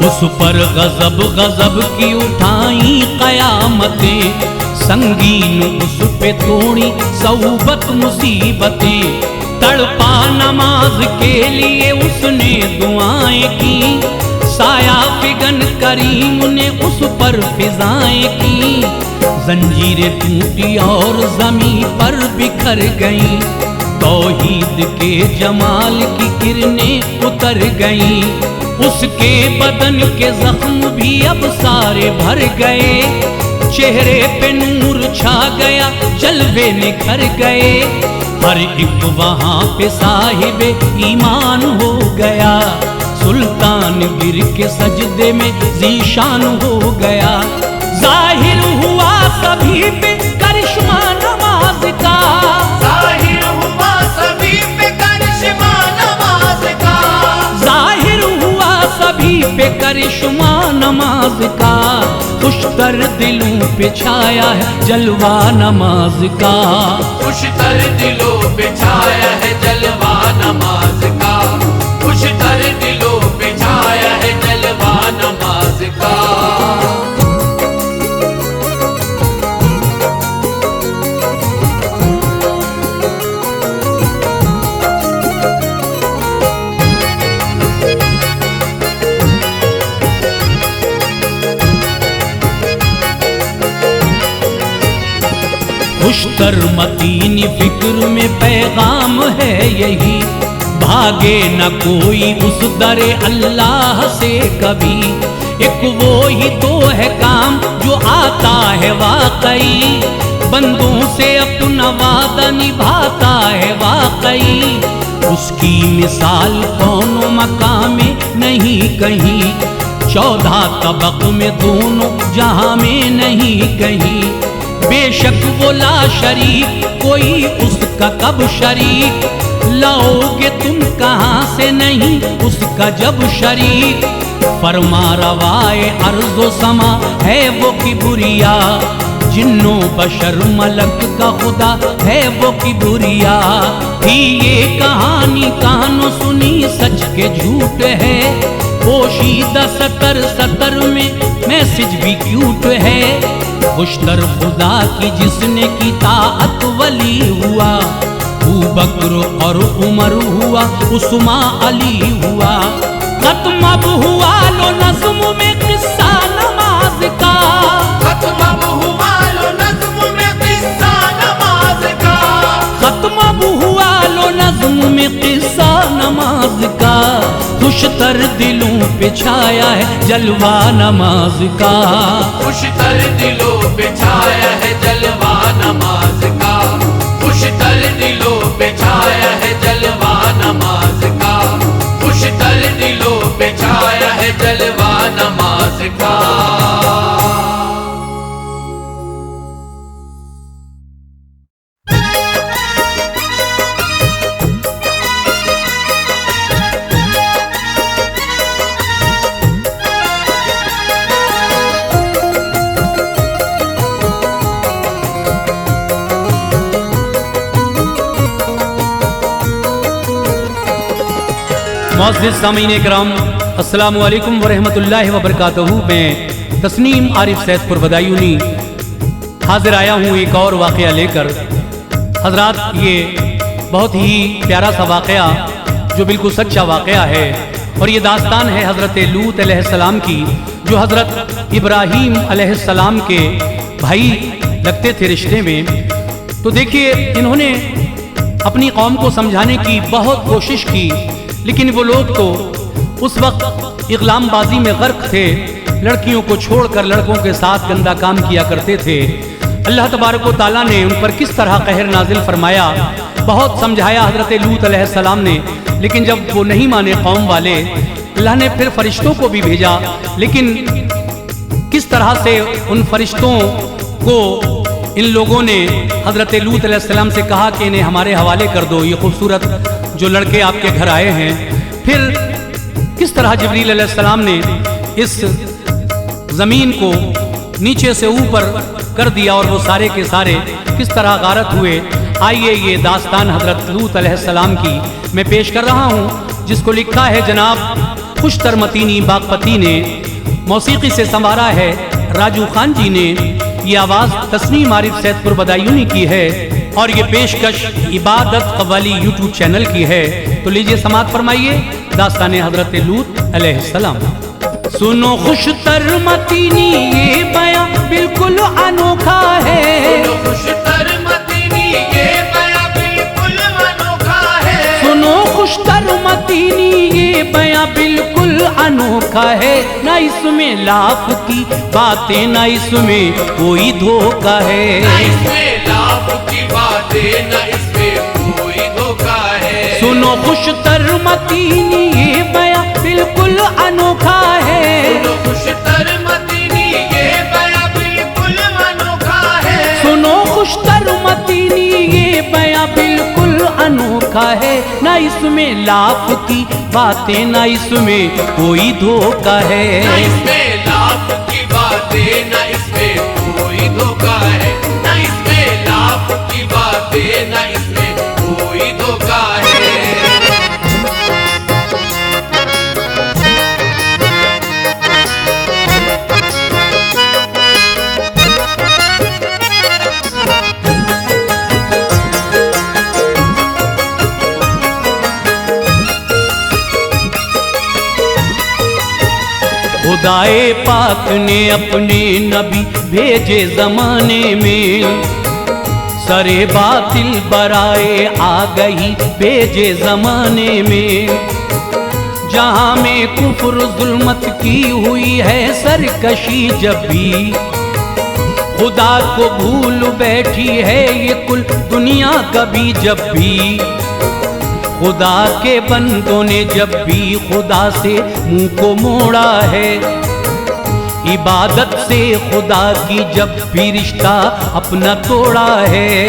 उस पर गजब गजब की उठाई कयामतें, संगीन उस पे तोड़ी सौबत मुसीबतें। तड़पा नमाज के लिए उसने दुआएं की, साया फिगन करीम ने उस पर फिजाएं की। जंजीरें टूटी और जमीन पर बिखर गईं, तौहीद के जमाल की किरणें उतर गईं, उसके बदन के जख्म भी अब सारे भर गए, चेहरे पे नूर छा गया, जलवे निखर गए, हर एक वहाँ पे साहिबे ईमान हो गया, सुल्तान गिर के सजदे में ज़ीशान हो गया। जाहिर हुआ सभी पे करिश्मा नमाज का, जाहिर हुआ सभी पे करिश्मा नमाज का, जाहिर हुआ सभी पे करिश्मा नमाज का, खुशतर दिलों पे छाया है जलवा नमाज का, खुशतर दिलों पे छाया है जलवा नमाज का, खुशतर दिलों पे छाया है जलवा नमाज का। खुशतर मतीन फिक्र में पैगाम है यही, भागे न कोई उस दरे अल्लाह से कभी, एक वो ही तो है काम जो आता है वाकई, बंदों से अपना वादा निभाता है वाकई, उसकी मिसाल कौनो मकाम में नहीं कहीं, 14 तबक में दोनों जहां में नहीं कहीं, बेशक वो ला शरीक कोई उसका कब शरीक, लाओगे तुम कहाँ से नहीं उसका जब शरीक, फरमा रवाए अर्ज़ो समा है वो किबरिया, जिन्नो बशर मलक का खुदा है वो किबरिया, थी ये कहानी कानों सुनी सच के झूठ है, पोशीदा सतर सतर में मैसेज भी क्यूट है, खुशतर खुदा की जिसने की ताअत वली हुआ, अबू बकर और उमर हुआ, उस्मा अली हुआ, खत्म अब हुआ लो नज़्म में किस्सा नमाज का, खत्म अब हुआ लो नज़्म में किस्सा नमाज का, खत्म अब हुआ लो नज़्म में किस्सा नमाज का, खुशतर दिलों पे छाया है जलवा नमाज का, खुशतर दिलों पे छाया है जलवा नमाज का, खुशतर दिलों पे छाया है जलवा नमाज का, खुशतर दिलों पे छाया है जलवा नमाज का। मुअज़्ज़िज़ सामीन इकराम, अस्सलामु अलैकुम व रहमतुल्लाहि व बरकातहू। मैं तस्नीम आरिफ सैदपुर बदायूनी हाजिर आया हूँ एक और वाक़या लेकर। हज़रात, ये बहुत ही प्यारा सा वाक़या जो बिल्कुल सच्चा वाक़या है, और ये दास्तान है हज़रत लूत अलैहिस्सलाम की, जो हज़रत इब्राहीम अलैहिस्सलाम के भाई लगते थे रिश्ते में। तो देखिए, इन्होंने अपनी कौम को समझाने की बहुत कोशिश की, लेकिन वो लोग तो उस वक्त इग़लामबाजी में गर्क थे, लड़कियों को छोड़कर लड़कों के साथ गंदा काम किया करते थे। अल्लाह तबारक व तआला ने उन पर किस तरह कहर नाजिल फरमाया, बहुत समझाया हज़रत लूत अलैहिस्सलाम ने, लेकिन जब वो नहीं माने कौम वाले, अल्लाह ने फिर फरिश्तों को भी भेजा, लेकिन किस तरह से उन फरिश्तों को इन लोगों ने हज़रत लूत अलैहिस्सलाम से कहा कि इन्हें हमारे हवाले कर दो, ये खूबसूरत जो लड़के आपके घर आए हैं। फिर किस तरह जिब्रील अलैहिस्सलाम ने इस ज़मीन को नीचे से ऊपर कर दिया और वो सारे के सारे किस तरह गारत हुए। आइए ये दास्तान हज़रत लूत अलैहिस्सलाम की मैं पेश कर रहा हूँ, जिसको लिखा है जनाब खुशतर मतीनी बागपती ने, मौसीकी से संवारा है राजू खान जी ने, ये आवाज़ तस्नीम आरिफ सैदपुर बदायूनी की है, और ये पेशकश इबादत कव्वाली यूट्यूब चैनल की है। तो लीजिए समाअत फरमाइए दास्तान हज़रत लूत अलैहिस्सलाम। सुनो खुशतर मतीनी ये बयां बिल्कुल अनोखा है, खुशतर मतीनी ये बयां बिल्कुल अनोखा मतीनी ये बयां बिल्कुल अनोखा है, न इसमें लाफ की बातें न इसमें कोई धोखा है। न इसमें लाभ की बातें न इसमें कोई धोखा है। सुनो खुशतर मतीनी ये बयां बिल्कुल अनोखा है। सुनो खुशतर मतीनी ये बयां बिल्कुल अनोखा है। सुनो खुशतर मतीनी ये बयां बिल्कुल अनोखा है, न इसमें लाफ की बातें न इसमें कोई धोखा है। न इसमें लाभ की बातें न इसमें कोई धोखा है। न इसमें लाभ की बातें न इसमें कोई धोखा है। खुदाए पाक ने अपने नबी भेजे जमाने में, सरे बातिल बराए आ गई भेजे जमाने में। जहाँ में कुफ्र जुल्मत की हुई है सरकशी जब भी, खुदा को भूल बैठी है ये कुल दुनिया कभी जब भी। खुदा के बंदों ने जब भी खुदा से मुंह को मोड़ा है, इबादत से खुदा की जब भी रिश्ता अपना तोड़ा है,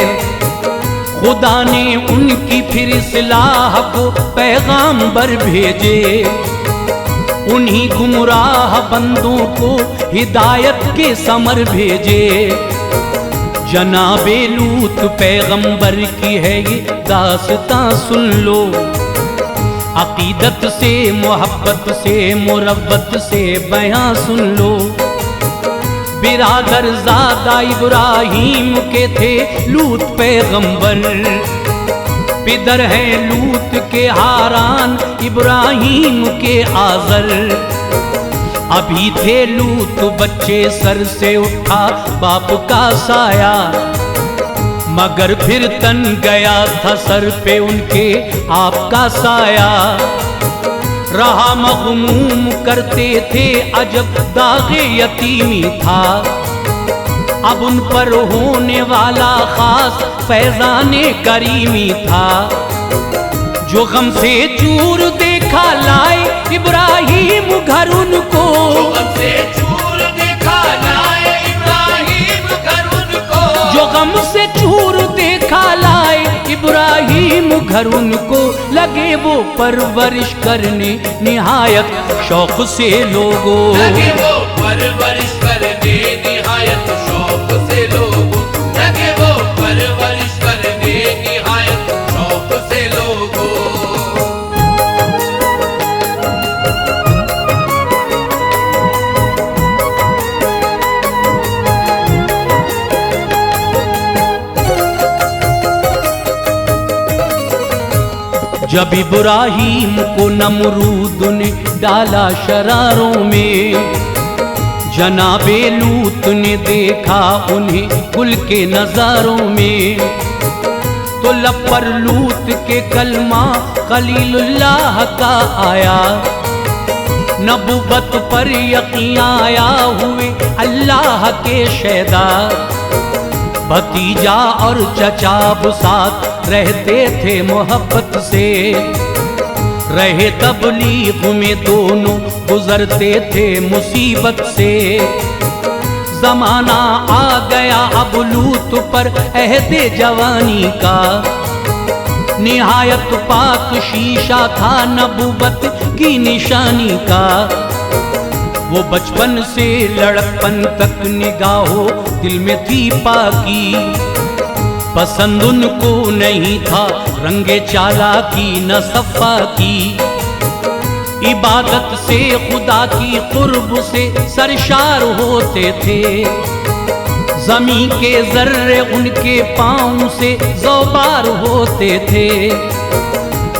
खुदा ने उनकी फिर इस्लाह को पैगाम्बर भेजे, उन्हीं गुमराह बंदों को हिदायत के समर भेजे। जनाबे लूत पैगंबर की है ये दास्तां सुन लो, अकीदत से मोहब्बत से मुरब्बत से बयां सुन लो। बिरादर ज़ादा इब्राहीम के थे लूत पैगंबर, पिदर हैं लूत के हारान इब्राहीम के आज़र। अभी थे लूत बच्चे सर से उठा बाप का साया, मगर फिर तन गया था सर पे उनके आपका साया। रहा मग़मूम करते थे अजब दाग़े यतीमी था, अब उन पर होने वाला खास फैज़ाने करीमी था। जो गम से चूर देखा लाए इब्राहीम घर उनको, जो गम से चूर देखा लाए इब्राहीम घर उनको। जो गम से चूर देखा लाए इब्राहीम घर उनको। लगे वो परवरिश करने निहायत शौक से लोगों, लगे वो परवरिश करने निहायत शौक से लोगों। लगे वो परवरिश करने निहायत शौक से लोगों। जब इब्राहीम को नमरूद ने डाला शरारों में, जनाबे लूत ने देखा उन्हें खुल के नज़ारों में। तो लब पर लूत के कलमा खलीलुल्लाह का आया, नबुवत पर यकीन आया हुए अल्लाह के शहदा। भतीजा और चचा साथ रहते थे मोहब्बत से, रहे तबलीग में दोनों गुजरते थे मुसीबत से। जमाना आ गया अब लूत पर अहदे जवानी का, निहायत पाक शीशा था नबुवत की निशानी का। वो बचपन से लड़कपन तक निगाहों दिल में थी पाकी, पसंद उनको नहीं था रंगे चालाकी न सफ़ा की। इबादत से खुदा की कुर्ब से सरशार होते थे, ज़मीं के ज़र्रे उनके पाँव से ज़ौबार होते थे।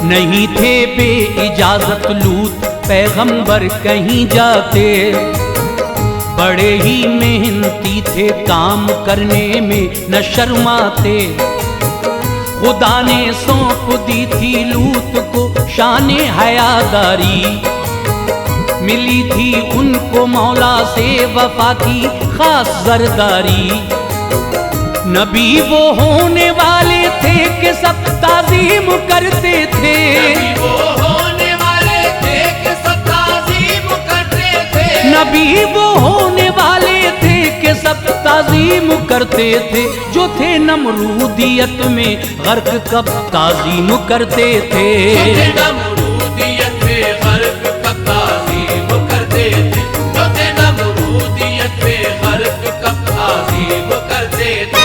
नहीं थे बे इजाज़त लूत पैगंबर कहीं जाते, बड़े ही मेहनती थे काम करने में न शर्माते। खुदा ने सौंप दी थी लूत को शाने हयादारी, मिली थी उनको मौला से वफा की खास जरदारी। नबी वो होने वाले थे कि सब ताजीम करते थे, नबी वो होने वाले थे कि सब ताजीम करते थे, नबी वो होने वाले थे कि सब ताजीम करते थे। जो थे नमरूदियत में गर्क कब ताजीम करते थे, जो थे नमरूदियत में गर्क कब ताजीम करते थे, जो थे नमरूदियत में गर्क कब ताजीम करते थे।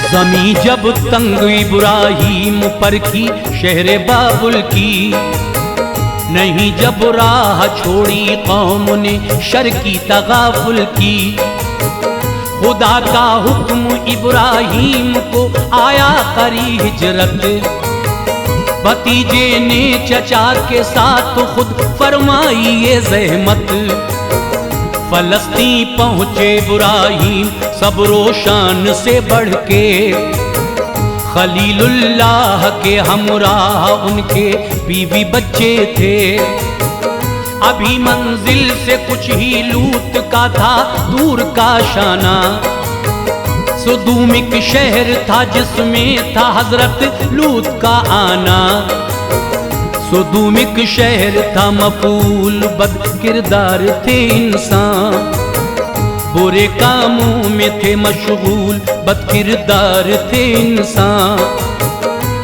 ज़मीं जब तंग इब्राहीम पर की शहर बाबुल की, नहीं जब राह छोड़ी कौम ने शर की तगाफुल की। खुदा का हुक्म इब्राहीम को आया करी हिजरत, भतीजे ने चचा के साथ खुद फरमाई ये ज़हमत। फलस्तीन पहुँचे इब्राहीम सब रोशान से बढ़ के, खलीलुल्लाह के हमराह उनके बीवी बच्चे थे। अभी मंजिल से कुछ ही लूत का था दूर का शाना, सुदूमिक शहर था जिसमें था हजरत लूत का आना। सुदूमिक शहर था मफूल बद किरदार थे इंसान, बुरे कामों में थे मशगूल बद किरदार थे इंसान।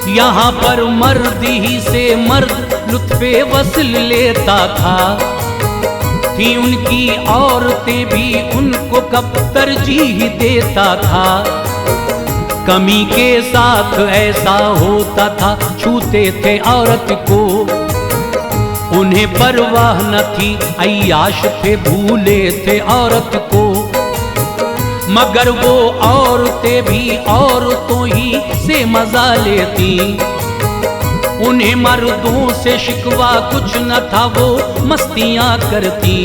यहाँ पर मर्द ही से मर्द लुत्फे वसल लेता था, थी उनकी औरतें भी उनको कब तरजीह देता था। कमी के साथ ऐसा होता था छूते थे औरत को, उन्हें परवाह न थी अय्याश थे भूले थे औरत को। मगर वो औरतें भी औरतों ही से मजा लेती, उन्हें मर्दों से शिकवा कुछ न था वो मस्तियां करती।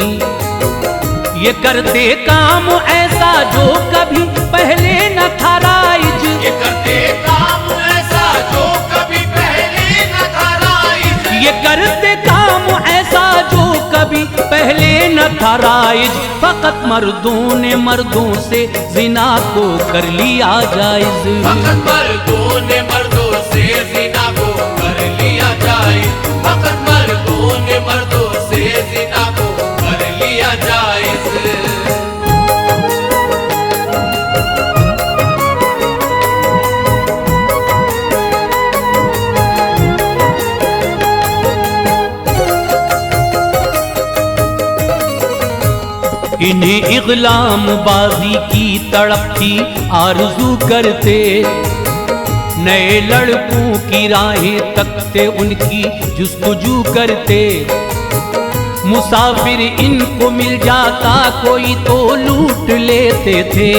ये करते काम ऐसा जो कभी पहले न था राइज, ये करते काम ऐसा जो कभी पहले न था राइज, ये करते काम ऐसा जो कभी पहले न था राइज। फकत मर्दों ने मर्दों से जिना को कर लिया जायज, फकत मर्दों ने मर्दों से जिना को कर लिया जायज, फकत मर्दों ने मर्दों से जिना को कर लिया जायज। इन्हें इग़लाम बाजी की तड़प थी आरज़ू करते, नए लड़कों की राहें तकते उनकी जुस्तजू करते। मुसाफिर इनको मिल जाता कोई तो लूट लेते थे,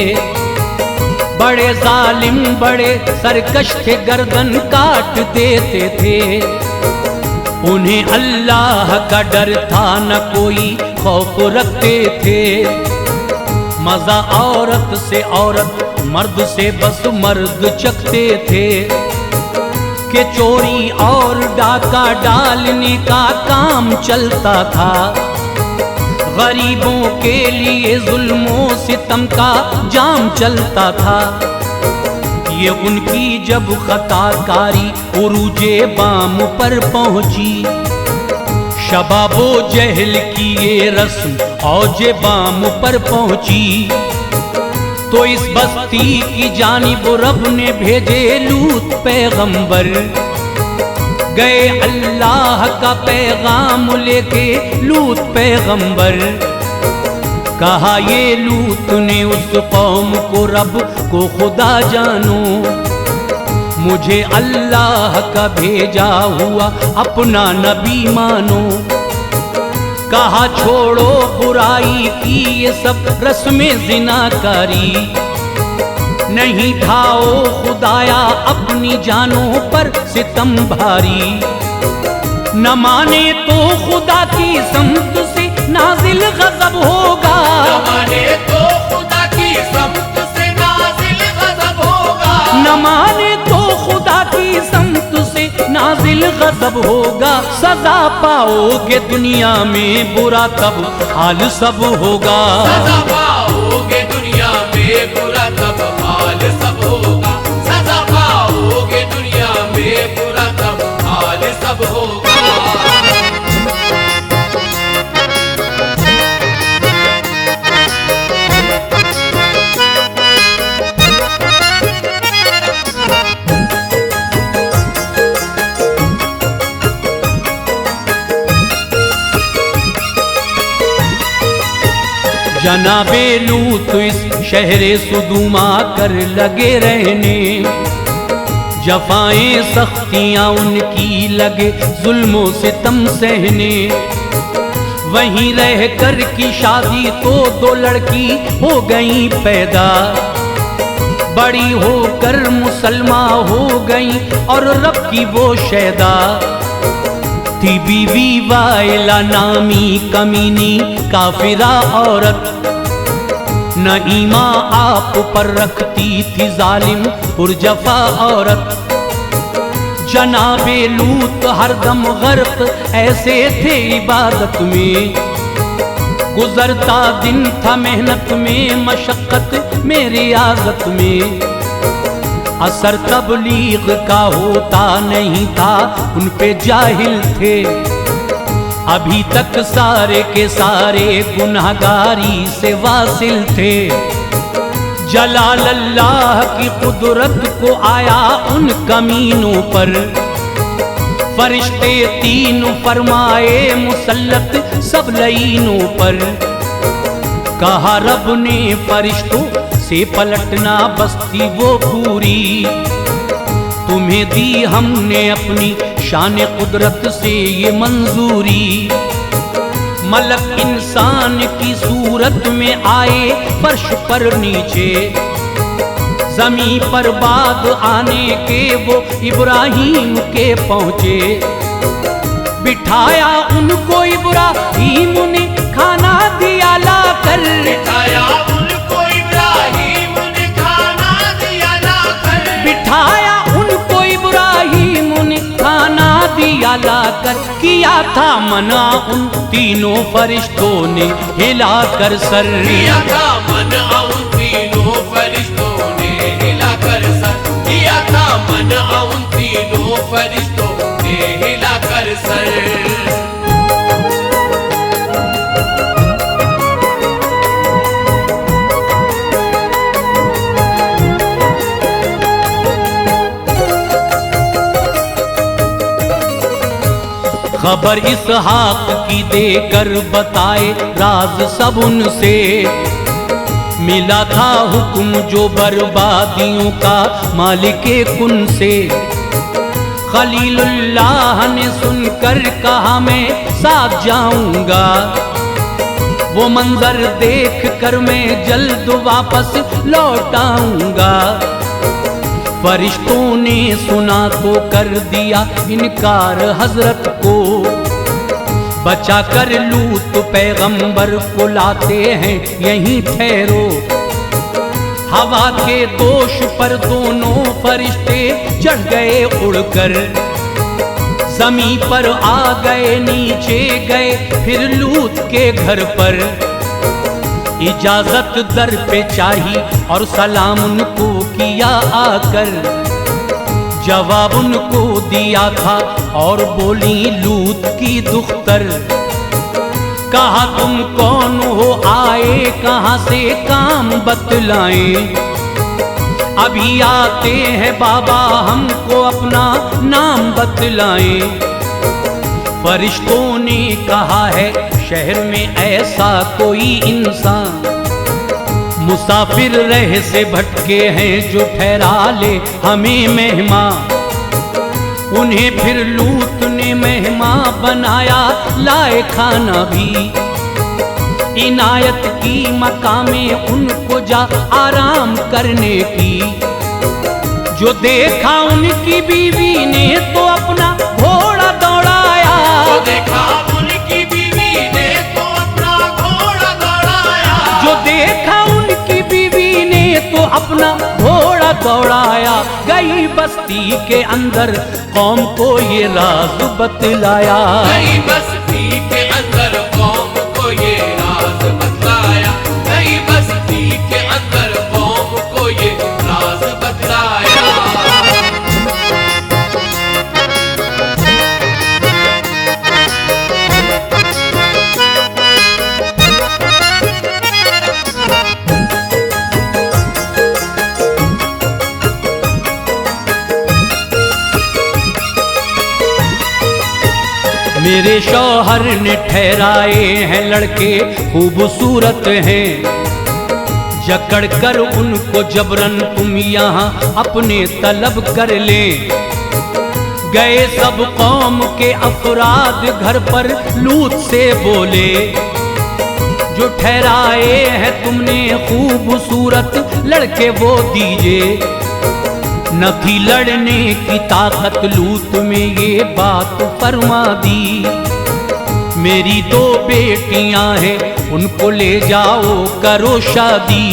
बड़े जालिम बड़े सरकश थे गर्दन काट देते थे। उन्हें अल्लाह का डर था न कोई खौफ रखते थे, मजा औरत से औरत मर्द से बस मर्द चखते थे। कि चोरी और डाका डालने का काम चलता था, गरीबों के लिए जुल्मों सितम का जाम चलता था। ये उनकी जब खताकारी उरूजे बाम पर पहुंची, शबाबो जहल की ये रस्म औजे बाम पर पहुंची। तो इस बस्ती की जानिब रब ने भेजे लूत पैगंबर, गए अल्लाह का पैगाम लेके लूत पैगंबर। कहा ये लूत ने उस कौम को रब को खुदा जानो, मुझे अल्लाह का भेजा हुआ अपना नबी मानो। कहा छोड़ो बुराई की ये सब रस्में ज़िनाकारी, नहीं ढाओ खुदाया अपनी जानों पर सितम भारी। न माने तो खुदा की समत से नाजिल गज़ब होगा, न माने तो खुदा की समत से नाजिल गज़ब होगा, न माने तो खुदा की समत से नाजिल गज़ब होगा। सजा पाओगे दुनिया में बुरा तब हाल सब होगा, सजा पाओगे दुनिया में बुरा तब हाल सब होगा, सजा पाओगे दुनिया में बुरा तब हाल सब होगा। जनाबे लूत इस शहरे सुदुमा कर लगे रहने, जफाएं सख्तियां उनकी लगे जुल्मों सितम सहने। वहीं रह कर की शादी तो दो लड़की हो गई पैदा, बड़ी होकर मुसलमान हो गई और रब की वो शैदा। थी बीवी वाइला नामी कमीनी काफिरा औरत, न ईमा आप पर रखती थी जालिम पुरजफा औरत। जनाबे लूत हरदम गर्क ऐसे थे इबादत में, गुजरता दिन था मेहनत में मशक्कत में रियाजत में। असर तबलीग का होता नहीं था उन पे जाहिल थे, अभी तक सारे के सारे गुनहगारी से वासिल थे। जलाल अल्लाह की कुदरत को आया उन कमीनों पर, फरिश्ते तीन फरमाए मुसल्लत सब लईनों पर। कहा रब ने फरिश्तों से पलटना बस्ती वो पूरी, तुम्हें दी हमने अपनी शान कुदरत से ये मंजूरी। मलक इंसान की सूरत में आए फर्श पर नीचे, जमी पर बाद आने के वो इब्राहीम के पहुँचे। बिठाया उनको इब्राहीम ने खाना दिया लाकर, बिठाया उनको इब्राहीम ने खाना दिया लाकर, बिठाया उनको इब्राहीम ने खाना दिया लाकर। किया था मना उन तीनों फरिश्तों ने हिलाकर सर, किया था मना उन तीनों फरिश्तों ने हिलाकर सर, किया था मना उन तीनों फरिश्तों ने हिलाकर सर। खबर इसहाक की देकर बताए राज सब उनसे, मिला था हुक्म जो बर्बादियों का मालिके कुन से। खलीलुल्लाह ने सुनकर कहा मैं साथ जाऊंगा, वो मंजर देख कर मैं जल्द वापस लौट आऊंगा। फरिश्तों ने सुना तो कर दिया इनकार हजरत को, बचा कर लूत पैगंबर को लाते हैं यहीं ठहरो। हवा के दोष पर दोनों फरिश्ते चढ़ गए उड़कर, जमी पर आ गए नीचे गए फिर लूत के घर पर। इजाजत दर पे चाही और सलाम उनको किया आकर, जवाब उनको दिया था और बोली लूत की दुख्तर। कहा तुम कौन हो आए कहाँ से काम बतलाएं, अभी आते हैं बाबा हमको अपना नाम बतलाएं। फरिश्तों ने कहा है शहर में ऐसा कोई इंसान, मुसाफिर रह से भटके हैं जो ठहरा ले हमें मेहमान। उन्हें फिर लूत ने मेहमान बनाया, लाए खाना भी, इनायत की मकामे उनको जा आराम करने की। जो देखा उनकी बीवी ने तो अपना घोड़ा दौड़ाया, जो देखा उनकी बीवी ने तो अपना घोड़ा दौड़ाया, जो देखा उनकी बीवी ने तो अपना घोड़ा दौड़ाया। गई बस्ती के अंदर कौम को ये राज बतलाया, गई बस्ती के अंदर कौम को ये राज बतलाया, गई बस्ती के अंदर कौम को ये राज बतलाया। मेरे शौहर ने ठहराए हैं लड़के खूबसूरत हैं, जकड़ कर उनको जबरन तुम यहाँ अपने तलब कर ले। गए सब कौम के अफराद घर पर लूत से बोले, जो ठहराए हैं तुमने खूबसूरत लड़के वो दीजिए। न थी लड़ने की ताकत लूत में ये बात फरमा दी, मेरी 2 बेटियां हैं उनको ले जाओ करो शादी।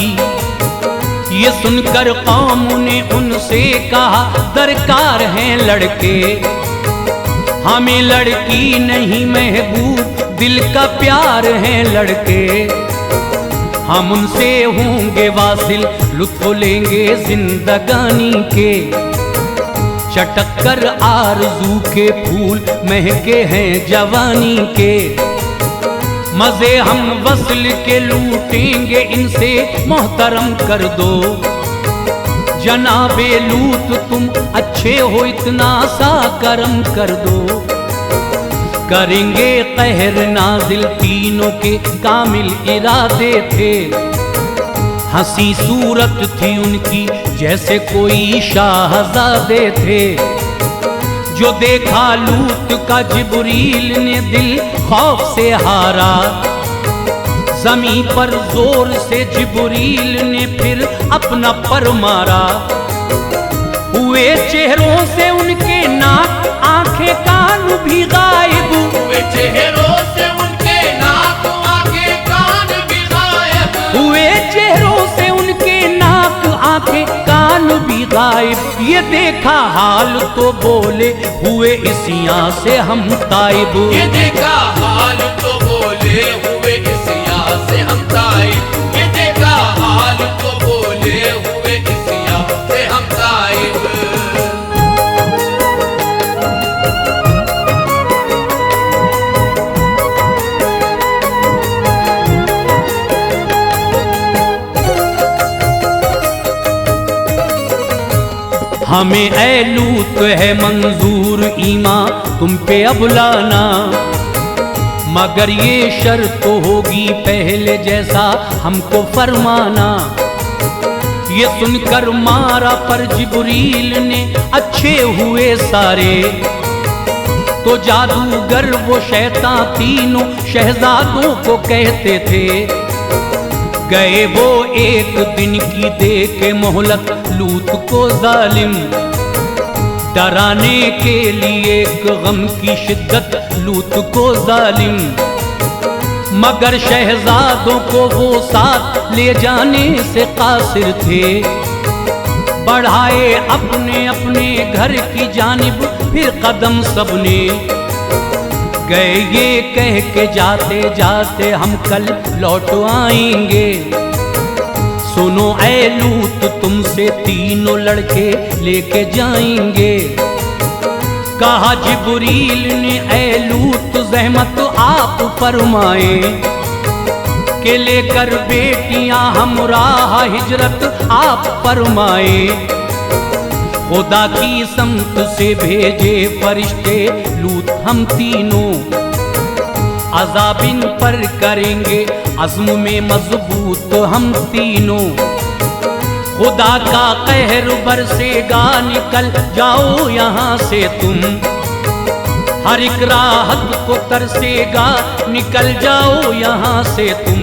ये सुनकर कौम ने उनसे कहा दरकार हैं लड़के, हमें लड़की नहीं महबूब दिल का प्यार हैं लड़के। हम उनसे होंगे वासिल लुत्फ लेंगे जिंदगानी के, चटक कर आरज़ू के फूल महके हैं जवानी के। मजे हम वस्ल के लूटेंगे इनसे मोहतरम कर दो, जनाबे लूत तुम अच्छे हो इतना सा करम कर दो। करेंगे कहर नाजिल तीनों के कामिल इरादे थे, हंसी सूरत थी उनकी जैसे कोई शाहजादे थे। जो देखा लूत का जिब्रील ने दिल खौफ से हारा, ज़मीं पर जोर से जिब्रील ने फिर अपना पर मारा। हुए चेहरों से उनके नाक आंखें कान भी गायब, हुए चेहरों से उनके नाक आंखें कान भी गायब, हुए चेहरों से उनके नाक आंखें कान भी गायब। ये देखा हाल तो बोले हुए इसियां से हम ताइब, ये देखा हाल तो बोले हुए इसियां से हम ताइब, ये देखा हाल तो बोले हुए इसियां से हम ताइब। हमें ऐ लूत है मंजूर ईमा तुम पे अब लाना, मगर ये शर्त होगी पहले जैसा हमको फरमाना। ये सुनकर मारा पर जिब्रील ने अच्छे हुए सारे, तो जादूगर वो शैतान तीनों शहजादों को कहते थे। गए वो एक दिन की दे के मोहलत लूत को जालिम, डराने के लिए एक गम की शिद्दत लूत को जालिम। मगर शहजादों को वो साथ ले जाने से कासिर थे, बढ़ाए अपने अपने घर की जानिब फिर कदम सबने। गए ये कह के जाते जाते हम कल लौट आएंगे, सुनो ऐ लूत तुमसे तीनों लड़के लेके जाएंगे। कहा जिब्रील ने ऐ लूत ज़हमत आप फरमाए, के लेकर बेटियां हमराह हिजरत आप फरमाए। खुदा की समत से भेजे फरिश्ते लूत हम तीनों, अज़ाबिन पर करेंगे अज़्म में मजबूत हम तीनों। खुदा का कहर बरसेगा, निकल जाओ यहाँ से तुम। हर एक राहत को तरसेगा, निकल जाओ यहाँ से तुम।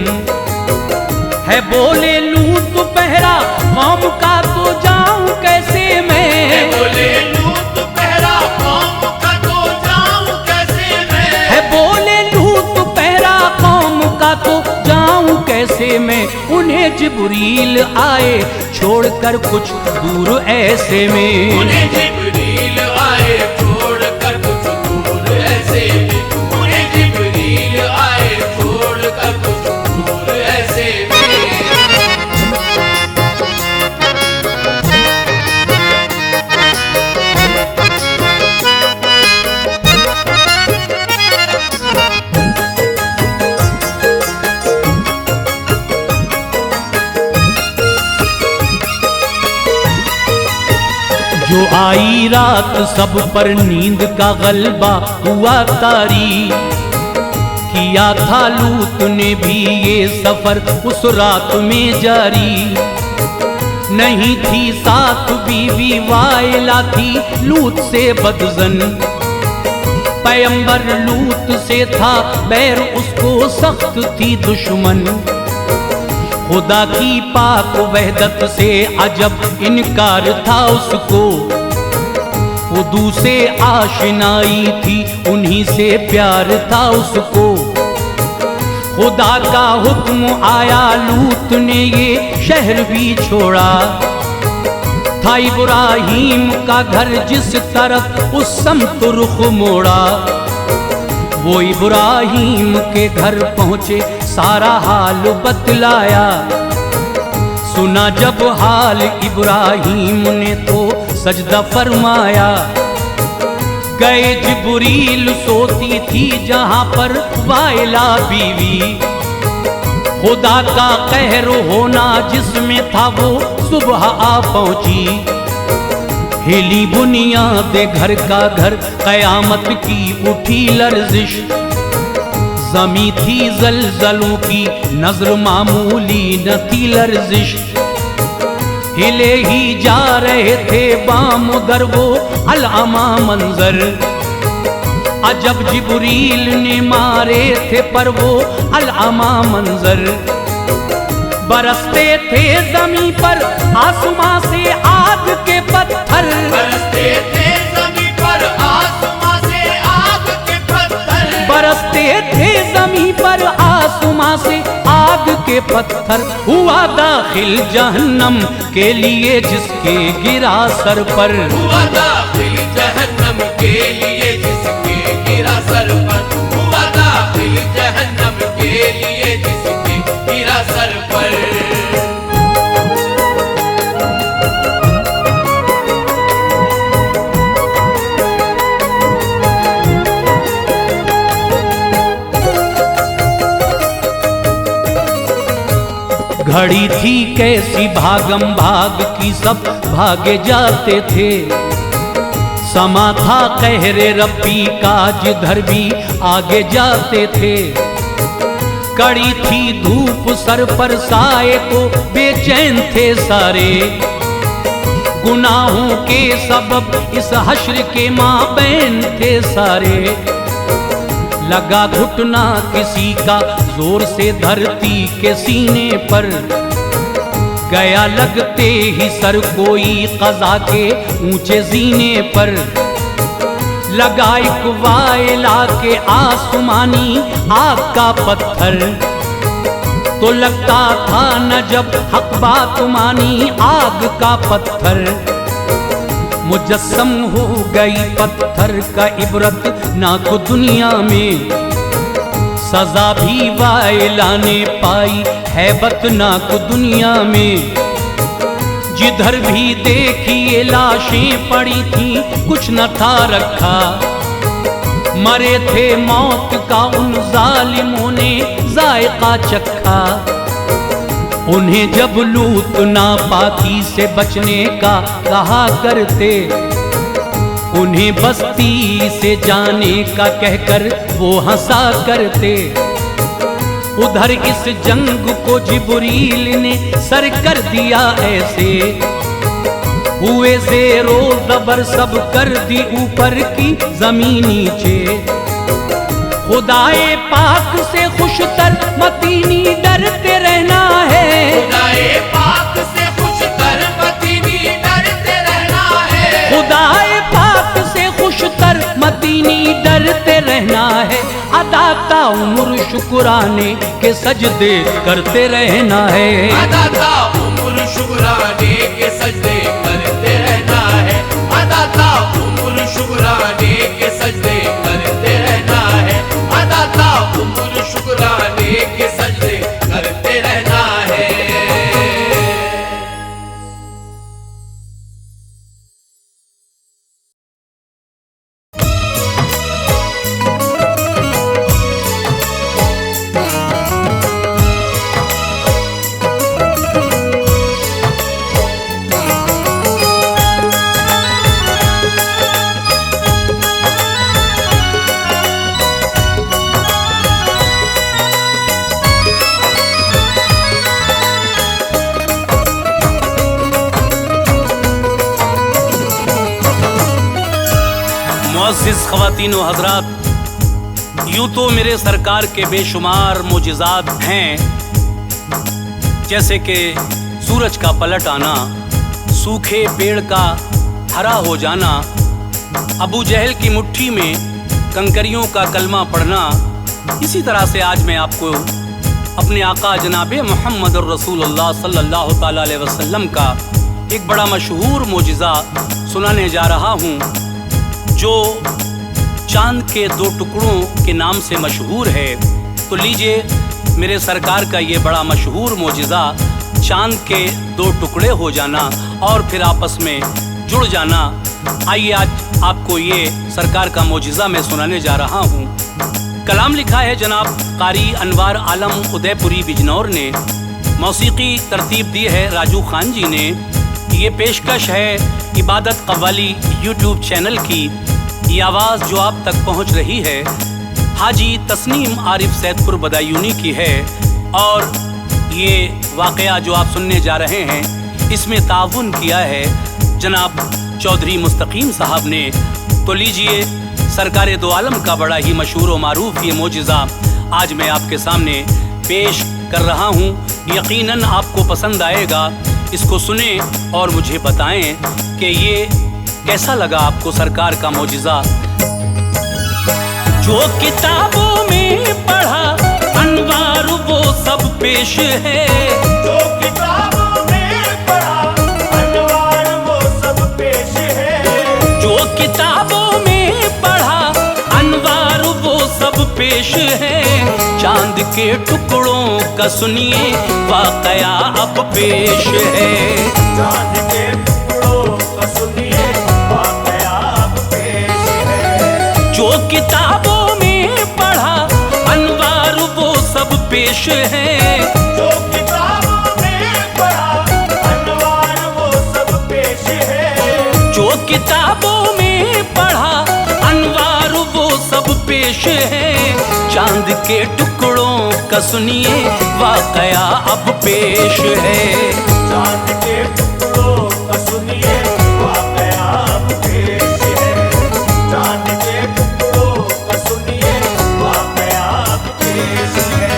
है बोले लूट पहरा कौम का, तो जाऊं कैसे मैं। बोले लूट पहरा कौम का, तो जाऊं कैसे मैं। है बोले लूट पहरा कौम का, तो जाऊं कैसे मैं। उन्हें जिब्रील आए छोड़कर कुछ दूर ऐसे में। उन्हें जिब्रील आए छोड़कर कुछ दूर ऐसे में। उन्हें जिब्रील आए छोड़कर कुछ दूर ऐसे में। जो आई रात सब पर नींद का गलबा हुआ तारी। किया था लूत ने भी ये सफर उस रात में जारी। नहीं थी साथ बीवी वाइला थी लूत से बदजन। पैगंबर लूत से था बैर उसको सख्त थी दुश्मन। खुदा की पाक वहदत से अजब इनकार था उसको। खुदू से आशनाई थी उन्हीं से प्यार था उसको। खुदा का हुक्म आया लूत ने ये शहर भी छोड़ा। था इब्राहीम का घर जिस तरफ उस समत रुख मोड़ा। वो इब्राहीम के घर पहुँचे सारा हाल बतलाया। सुना जब हाल इब्राहीम ने तो सजदा फरमाया। गए जिब्रील सोती थी जहाँ पर वाइला बीवी। खुदा का कहर होना जिसमें था वो सुबह आ पहुँची। हिली बुनियाद घर का घर कयामत की उठी लर्जिश। जमी थी जलजलों की नजर मामूली न थी लर्जिश। हिले ही जा रहे थे बाम दर वो अलअमा मंजर। अजब जिब्रील ने मारे थे पर वो अलअमा मंजर। बरसते थे जमी पर आसमां से आग के पत्थर। बरसते थे जमी पर आसमां से आग के पत्थर। बरसते थे जमी पर आसमां से आग के पत्थर। हुआ दाखिल जहन्नम के लिए जिसके गिरा सर पर। हुआ दाखिल जहन्नम के लिए जिसके गिरा सर पर। हुआ दाखिल जहन्नम के लिए जिसके गिरा सर पर। घड़ी थी कैसी भागम भाग की सब भागे जाते थे। समा था कहरे रब्बी का जिधर भी आगे जाते थे। कड़ी थी धूप सर पर साए को बेचैन थे सारे। गुनाहों के सबब इस हश्र के माबैन थे सारे। लगा घुटना किसी का जोर से धरती के सीने पर। गया लगते ही सर कोई क़ज़ा के ऊंचे जीने पर। लगा एक वाइला के आसमानी आग का पत्थर। तो लगता था न जब हक बात मानी आग का पत्थर। मुजस्सम हो गई पत्थर का इबरत ना को दुनिया में। सजा भी वाइला ने पाई हैबत ना को दुनिया में। जिधर भी देखिए लाशें पड़ी थी कुछ न था रखा। मरे थे मौत का उन जालिमों ने जायका चखा। उन्हें जब लूत नापाकी से बचने का कहा करते। उन्हें बस्ती से जाने का कहकर वो हंसा करते। उधर इस जंग को जिब्रील ने सर कर दिया ऐसे, हुए ज़ेरो ज़बर सब कर दी ऊपर की ज़मीन नीचे। खुदाए पाक से खुशतर मतीनी डरते रहना है, खुदाए पाक से खुशतर मतीनी डरते रहना है, खुदाए पाक से खुशतर मतीनी डरते रहना है। अदा का उम्र शुक्राने के सजदे करते रहना है, अदा का उम्र शुक्राने के सजदे करते रहना है, अदा का उम्र शुक्राने के सजदे करते रहना है, अदा का उम्र शुक्राने के सजदे करते रहना है। मुअज़्ज़िज़ ख़वातीन व हज़रात, यूँ तो मेरे सरकार के बेशुमार मोजिज़ात हैं, जैसे कि सूरज का पलट आना, सूखे पेड़ का हरा हो जाना, अबू जहल की मुट्ठी में कंकरियों का कलमा पढ़ना। इसी तरह से आज मैं आपको अपने आका जनाब मोहम्मद रसूलुल्लाह सल्लल्लाहु ताला अलैहि वसल्लम का एक बड़ा मशहूर मोजिज़ा सुनाने जा रहा हूँ, जो चांद के दो टुकड़ों के नाम से मशहूर है। तो लीजिए, मेरे सरकार का ये बड़ा मशहूर मोजिज़ा, चांद के दो टुकड़े हो जाना और फिर आपस में जुड़ जाना। आइए आज आपको ये सरकार का मोजिज़ा मैं सुनाने जा रहा हूँ। कलाम लिखा है जनाब कारी अनवार आलम उदयपुरी बिजनौर ने, मौसीकी तरतीब दी है राजू खान जी ने। ये पेशकश है इबादत कव्वाली यूट्यूब चैनल की। ये आवाज़ जो आप तक पहुंच रही है हाजी तस्नीम आरिफ सैदपुर बदायूनी की है, और ये वाक़या जो आप सुनने जा रहे हैं इसमें ताउन किया है जनाब चौधरी मुस्तकीम साहब ने। तो लीजिए, सरकार दो आलम का बड़ा ही मशहूर व मारूफ ये मोजिज़ा आज मैं आपके सामने पेश कर रहा हूँ। यकीनन आपको पसंद आएगा। इसको सुने और मुझे बताएं कि ये कैसा लगा आपको सरकार का मोजिज़ा। जो किताबों में पढ़ा अनवार वो सब पेश है, जो किताबों में पढ़ा अनवार वो सब पेश है, जो किताबों में पढ़ा अनवार वो सब पेश है। चांद के टुकड़ों का सुनिए वाक़या अब पेश है, चांद के टुकड़ों का सुनिए वाक़या अब पेश है। जो किताबों में पढ़ा अनवार वो सब पेश है, जो किताबों में पढ़ा अनवार वो सब पेश है, जो किताबों में पढ़ा अनवार वो सब पेश है। चांद के टुकड़ों का सुनिए वाक़या अब पेश है, चांद के टुकड़ों का सुनिए वाक़या अब पेश है, चांद के टुकड़ों का सुनिए वाक़या अब पेश है।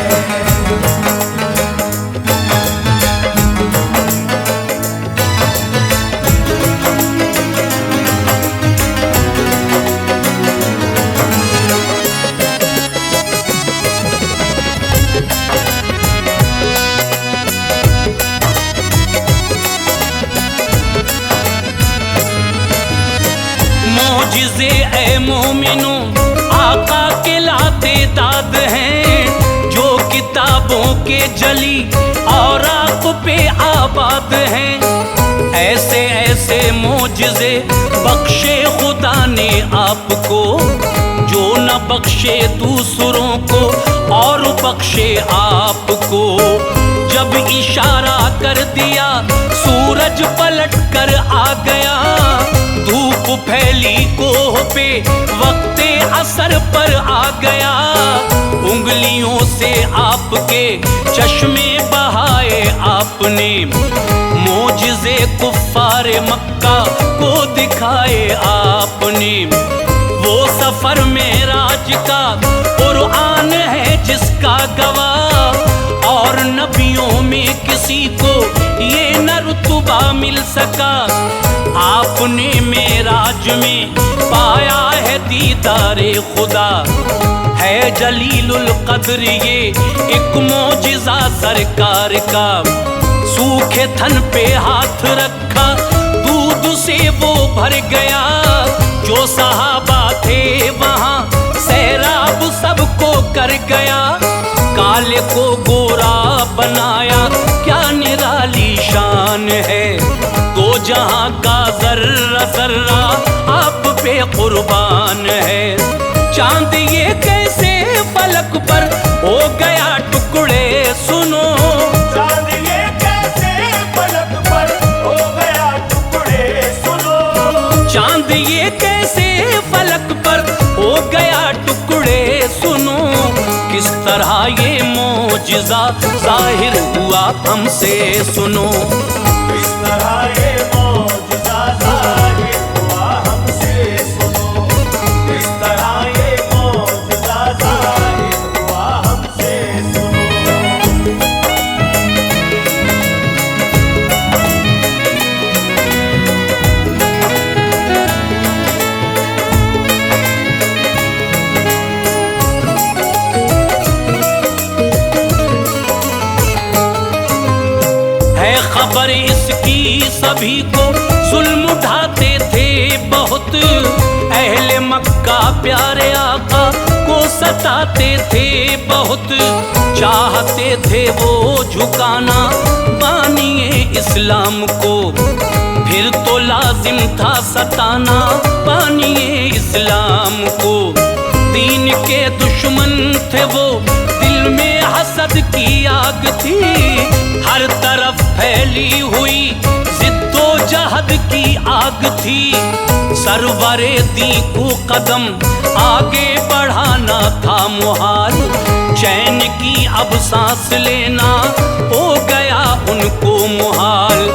मोजिज़े ए मोमिनो आका के लाते दाद हैं, जो किताबों के जली और आप पे आबाद हैं। ऐसे ऐसे मोजिज़े बख्शे खुदा ने आपको, जो न बख्शे दूसरों को और बख्शे आपको। जब इशारा कर दिया सूरज पलट कर आ गया, धूप फैली कोह पे वक्ते असर पर आ गया। उंगलियों से आपके के चश्मे बहाए आपने, मोजिज़े कुफ़ार मक्का को दिखाए आपने। वो सफर मेराज का कुरान है जिसका गवाह, और नबियों में किसी को ये न रुतबा मिल सका। आपने मेराज में पाया है दीदारे खुदा, है जलीलुल कद्र ये एक मोजिज़ा सरकार का। सूखे थन पे हाथ रखा, दूध से वो भर गया, जो सहाबा थे वहाँ सैराब सबको कर गया। काले को गोरा बनाया, क्या निराली शान है, तो जहाँ का जर्रा जर्रा आप पे कुर्बान है। चांद ये कैसे फलक पर हो गया टुकड़े, सुनो चांद ये कैसे पलक पर हो गया टुकड़े, सुनो। चांद ये कैसे फलक पर हो गया टुकड़े, सुनो। किस तरह ये मोजिज़ा जाहिर हुआ हमसे, सुनो। इस तरह ये मौजज़ा ज़ाहिर हुआ हमसे, सुनो। इस तरह ये मौजज़ा ज़ाहिर हुआ हमसे, सुनो। है खबर इसकी सभी को जुल्म उठाते थे बहुत, अहले मक्का प्यारे आका को सताते थे बहुत। चाहते थे वो झुकाना बानिए इस्लाम को, फिर तो लाजिम था सताना बानिए इस्लाम को। दीन के दुश्मन थे वो, दिल में हसद की आग थी, हर तरफ फैली हुई जिद्दोजहद की आग थी। सरवरे दी को कदम आगे बढ़ाना था मुहाल, चैन की अब सांस लेना हो गया उनको मुहाल।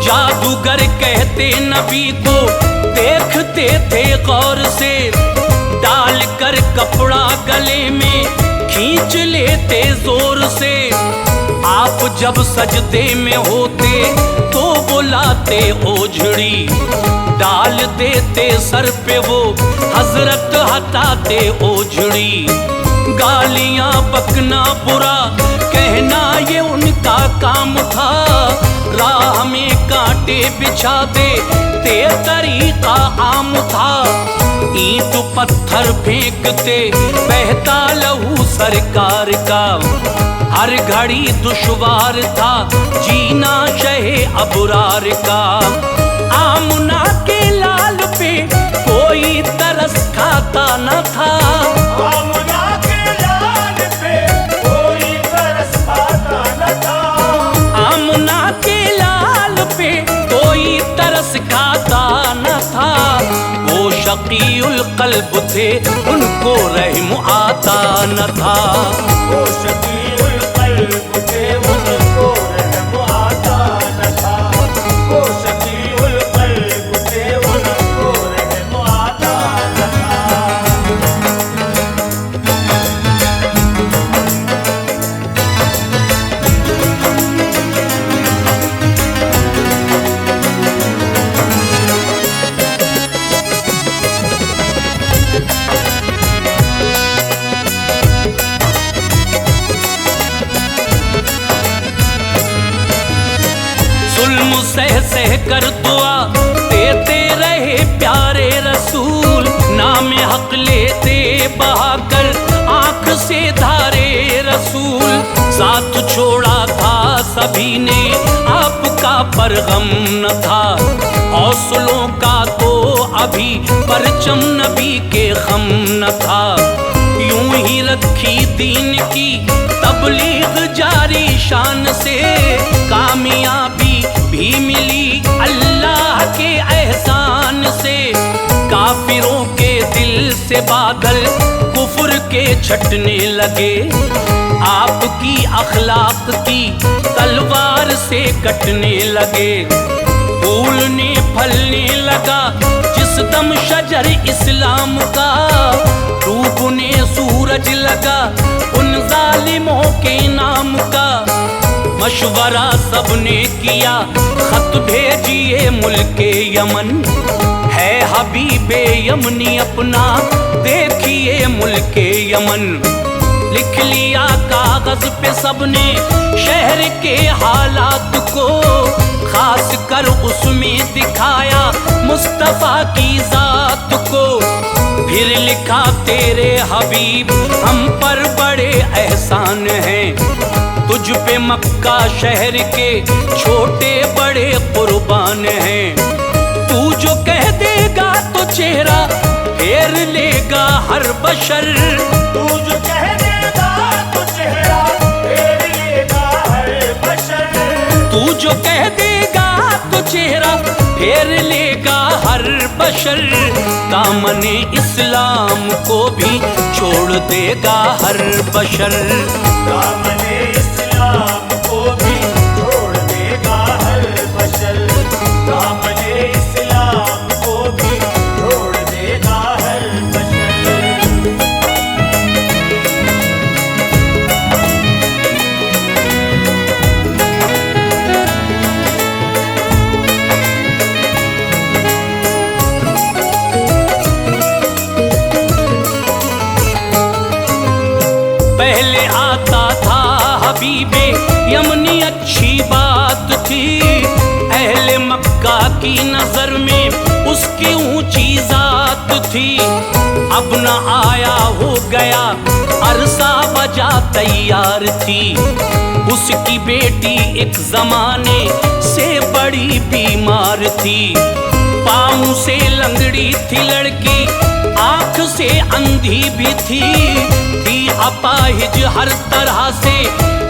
जादूगर कहते नबी को देखते थे गौर से, डाल कर कपड़ा गले में खींच लेते जोर से। आप जब सजदे में होते तो बुलाते ओझड़ी, डाल देते सर पे वो हजरत हटाते ओझड़ी। गालियां बकना बुरा कहना ये उनका काम था, राह में कांटे बिछा देते तरीका आम था। ईंट पत्थर फेंकते बहता लहू सरकार का, हर घड़ी दुश्वार था जीना शहे अबरार का। आमुना के लाल पे कोई तरस खाता न था, आमुना के लाल पे कोई तरस खाता न था। आमुना के लाल पे कोई तरस खाता न था। वो शकीउल कल्ब थे, उनको रहम आता न था। वो शकीउल कल्ब थे, उनको रहम आता न था। वो शकीउल कल्ब थे, उनको रहम आता न था। जुल्म सह सह कर दुआ देते रहे प्यारे रसूल, नाम हक लेते बहाकर आंख से धारे रसूल। साथ छोड़ा था सभी ने आपका पर गम न था, हौसलों का तो अभी परचम नबी के खम न था। यूं ही रखी दीन की तबलीग जारी शान से, कामयाबी भी मिली अल्लाह के एहसान से। काफिरों के दिल से बादल कुफ्र के छटने लगे, आपकी अखलाक की तलवार से कटने लगे। फूलने फलने लगा जिस दम शजर इस्लाम का, डूबने सूरज लगा उन जालिमों के नाम का। मशवरा सबने किया खत भेजिए मुल्के यमन, है हबीबे यमनी अपना देखिए मुल्के यमन। लिख लिया कागज पे सबने शहर के हालात को, खास कर उसमें दिखाया मुस्तफा की जात को। फिर लिखा तेरे हबीब हम पर बड़े एहसान हैं, तुझ पे मक्का शहर के छोटे बड़े कुर्बान हैं। तू जो कह देगा तो चेहरा फेर लेगा हर बशर, तू जो कह देगा तो चेहरा फेर लेगा हर बशर। तू जो कह देगा तो चेहरा फेर लेगा हर बशर। दामने इस्लाम को भी छोड़ देगा हर बशर। दामने इस्लाम को भी छोड़ देगा हर बशर। दामने इस्लाम को भी छोड़ देगा हर बशर। पहले आता था हबीबे यमनी अच्छी बात थी, अहले मक्का की नजर में उसकी ऊंची जात थी। अब न आया हो गया अरसा बजा तैयार थी, उसकी बेटी एक जमाने से बड़ी बीमार थी। पाँव से लंगड़ी थी लड़की, आंख से अंधी भी थी अपाहिज हर तरह से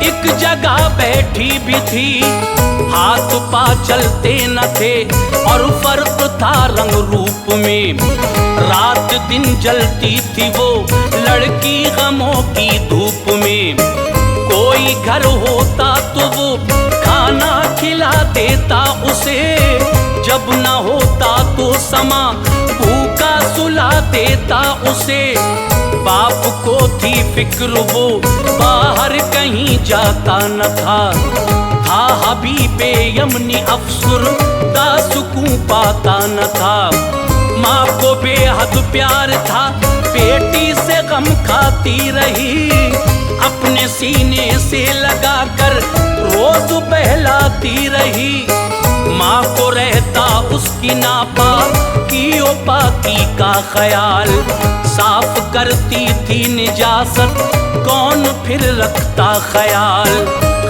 एक जगह बैठी भी थी। हाथ पा चलते न थे और फर्क था रंग रूप में, रात दिन जलती थी वो लड़की गमों की धूप में। कोई घर होता तो वो खाना खिला देता उसे, जब न होता तो समा भूखा सुला देता उसे। बाप को थी फिक्र वो बाहर कहीं जाता न था हबीबे यमनी अफसर दासुकूं पाता न था। माँ को बेहद प्यार था, बेटी से गम खाती रही, अपने सीने से लगाकर रोज बहलाती रही। माँ को रहता उसकी नापा की पाकी का ख्याल, साफ करती थी निजासत कौन फिर रखता ख्याल।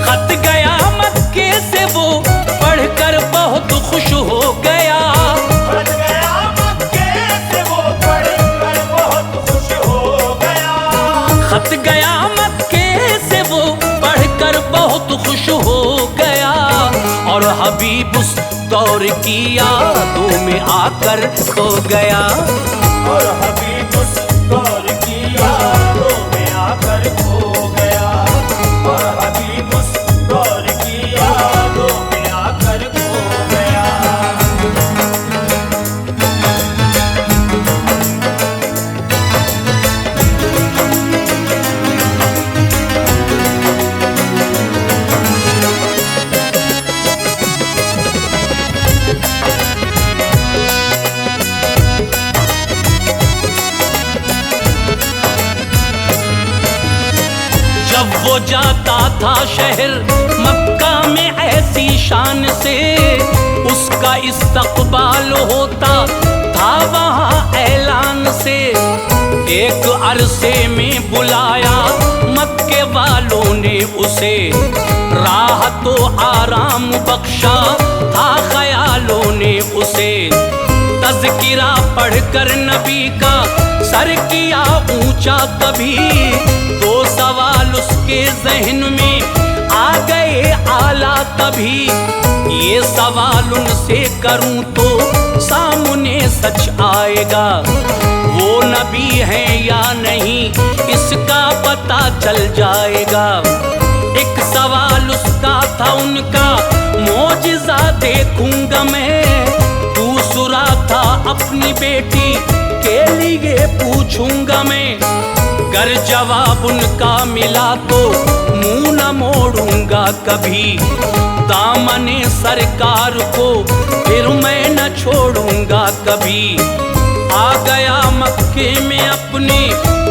खत गया मक्के से वो पढ़कर बहुत खुश हो गया, खत गया मक्के से वो पढ़कर बहुत खुश हो गया। खत गया मक्के से वो पढ़कर बहुत खुश हो गया। और हबीब उस दौर की यादों में आकर खो गया, और हबीब उस दौर की यादों में आकर खो गया। और हबीब उस दौर की यादों में आकर खो गया। जब वो जाता था शहर मक्का में ऐसी शान से, उसका इस्तकबाल होता था वहाँ ऐलान से। एक अरसे में बुलाया मक्के वालों ने उसे, राह तो आराम बख्शा था ख्यालों ने उसे। तज़किरा पढ़कर नबी का सर किया ऊंचा तभी, दो सवाल उसके जहन में आ गए आला तभी। ये सवाल उनसे करूं तो सामने सच आएगा, वो नबी हैं या नहीं इस इसका पता चल जाएगा। एक सवाल उसका था उनका, मौजिज़ा देखूंगा मैं। दूसरा था अपनी बेटी के लिए पूछूंगा मैं। अगर जवाब उनका मिला तो मुंह न मोड़ूंगा कभी। दामने सरकार को फिर मैं न छोड़ूंगा कभी। आ गया मक्के में अपने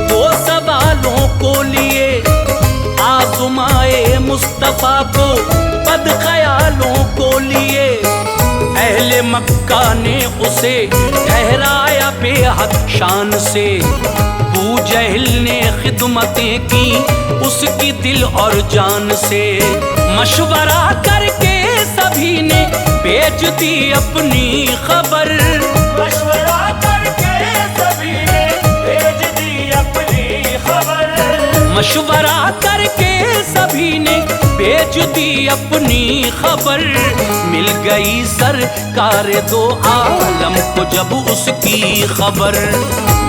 2 सवालों को लिए, आज़माए मुस्तफ़ा को बद ख्यालों को लिए। अहले मक्का ने उसे ठहराया बेहद शान से। अबू जहल ने खिदमतें की उसकी दिल और जान से। मशवरा करके सभी ने भेज दी अपनी खबर। मशवरा करके सभी ने भेज दी अपनी खबर। मशवरा करके सभी ने भेज दी अपनी खबर। मिल गई सरकार दो आलम को जब उसकी खबर।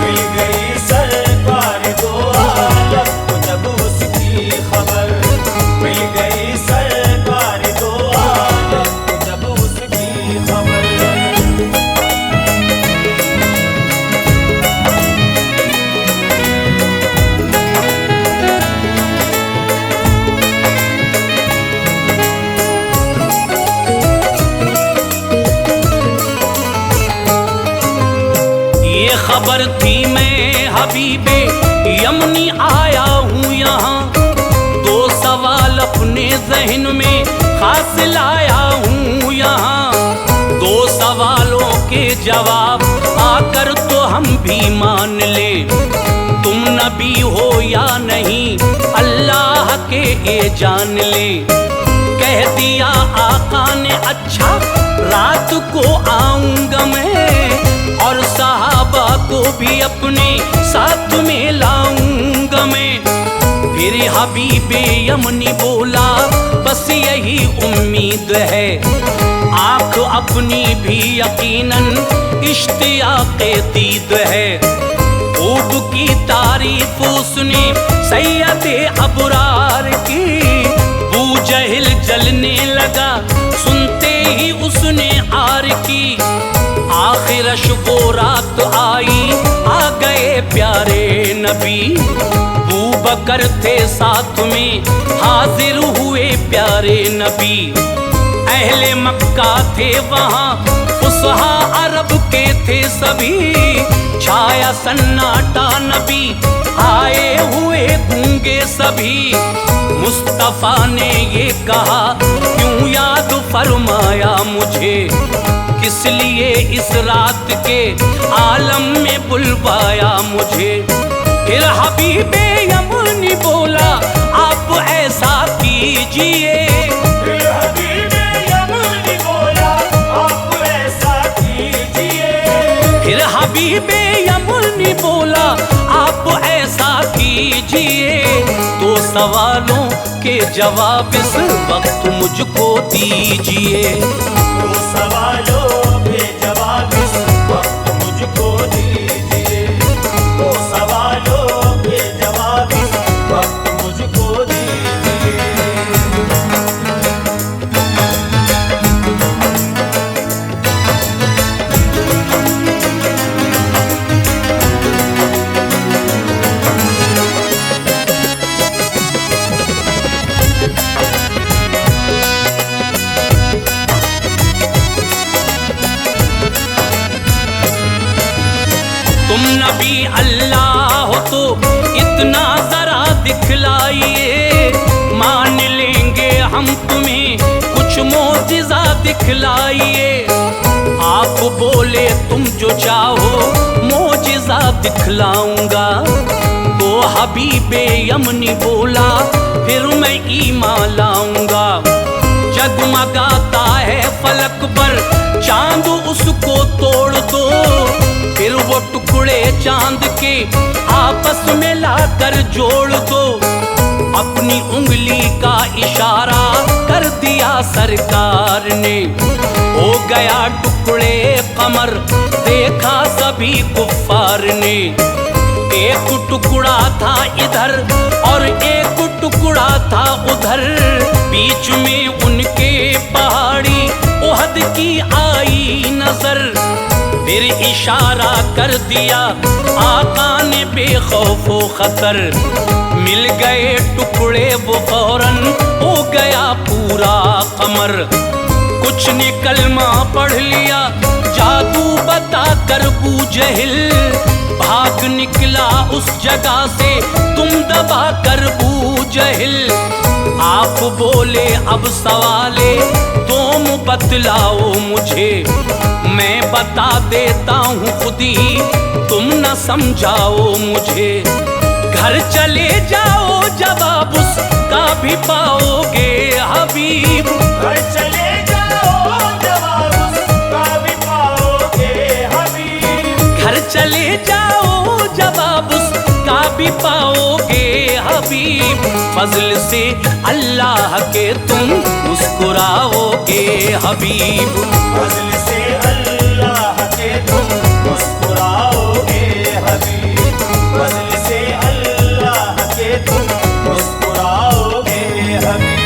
मिल गई सरकार दो आलम को जब उसकी खबर। मिल गई सरकार दो आलम को जब उसकी खबर। ये खबर थी मैं हबीबे यमनी आया हूँ यहाँ। 2 सवाल अपने जहन में खास लाया हूँ यहाँ। 2 सवालों के जवाब आकर तो हम भी मान ले। तुम नबी हो या नहीं अल्लाह के ये जान ले। कह दिया आका ने अच्छा रात को आऊंगा मैं। और सहाबा को भी अपने साथ में लाऊंगा मैं। फिर हबीबे यमनी बोला बस यही उम्मीद है। आँख अपनी भी यकीनन इश्तियाक़े दीद है। खूब की तारीफ उसने सैयदे अबरार की। अबू जहल जलने लगा सुनते ही उसने आर की। आखिरश वो रात आई आ गए प्यारे नबी। अबू बकर थे साथ में हाजिर हुए प्यारे नबी। अहले मक्का थे वहाँ फुसहा अरब के थे सभी। छाया सन्नाटा नबी आए हुए गूंगे सभी। मुस्तफा ने ये कहा क्यों याद फरमाया मुझे। किस लिए इस रात के आलम में बुलवाया मुझे। फिर हबीबे यमनी बोला आप ऐसा कीजिए। फिर हबीबे यमनी बोला आप ऐसा कीजिए। फिर हबीबे यमनी बोला आप ऐसा कीजिए। 2 सवालों के जवाब इस वक्त मुझको दीजिए। 2 सवालों के जवाब इस वक्त मुझको दीजिए। 2 सवालों के जवाब इस वक्त मुझको दीजिए। तुम नबी अल्लाह हो तो इतना जरा दिखलाइए। मान लेंगे हम तुम्हें कुछ मोजिज़ा दिखलाइए। आप बोले तुम जो चाहो मोजिज़ा दिखलाऊंगा। तो हबीबे यमनी बोला फिर मैं ईमान लाऊंगा। जगमगाता है फलक पर चांद उसको तोड़ दो। फिर वो टुकड़े चांद के आपस में लाकर जोड़ दो। अपनी उंगली का इशारा कर दिया सरकार ने। हो गया टुकड़े कमर देखा सभी कुफ्फार ने। एक टुकड़ा था इधर और एक टुकड़ा था उधर, बीच में उनके पहाड़ी ओहद की आई नजर। फिर इशारा कर दिया आका ने बेखौफो खतर, मिल गए टुकड़े वो फौरन हो गया पूरा कमर। कुछ ने कलमा पढ़ लिया जादू बता कर बूजहिल, भाग निकला उस जगह से तुम दबा कर बूजहिल। आप बोले अब सवाले तुम बतलाओ मुझे, मैं बता देता हूँ खुद ही तुम न समझाओ मुझे। घर चले जाओ जवाब उसका भी पाओगे हबीब, घर चले जाओ जवाब उसका भी पाओगे हबीब। घर चले जाओ जवाब उसका भी पाओगे हबीब। फजल से अल्लाह के तुम मुस्कुराओगे हबीब, फजल से अल्लाह के तुम मुस्कुराओगे हबीब, फजल से अल्लाह के तुम मुस्कुराओगे हबीब।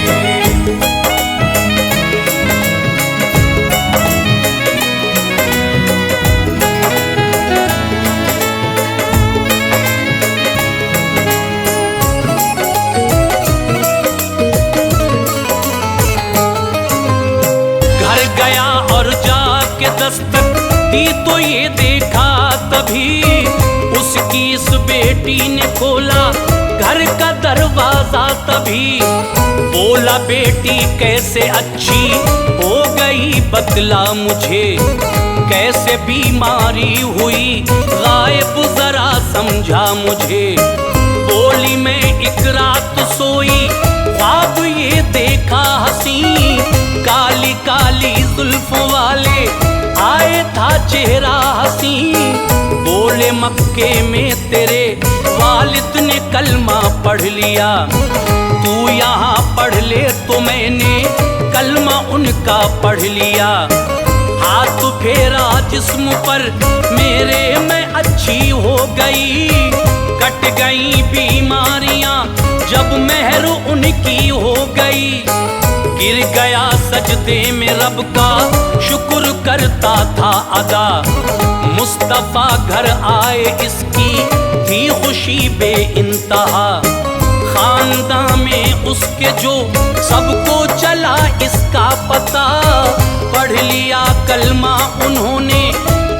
दस्तक दी तो ये देखा तभी उसकी इस बेटी ने खोला घर का दरवाजा तभी। बोला बेटी कैसे अच्छी हो गई बतला मुझे, कैसे बीमारी हुई गायब जरा समझा मुझे। बोली मैं एक रात सोई ख्वाब ये देखा हंसी, काली काली जुल्फों वाले आए था चेहरा हंसी। बोले मक्के में तेरे वालिद ने कलमा पढ़ लिया, तू यहाँ पढ़ ले तो मैंने कलमा उनका पढ़ लिया। हाथ फेरा जिस्म पर मेरे मैं अच्छी हो गई, कट गई बीमारियां जब मेहर उनकी हो गई। गिर गया सजदे में रब का शुक्र करता था अदा, मुस्तफा घर आए इसकी थी खुशी बे इंतहा। खानदान में उसके जो सबको चला इसका पता, पढ़ लिया कलमा उन्होंने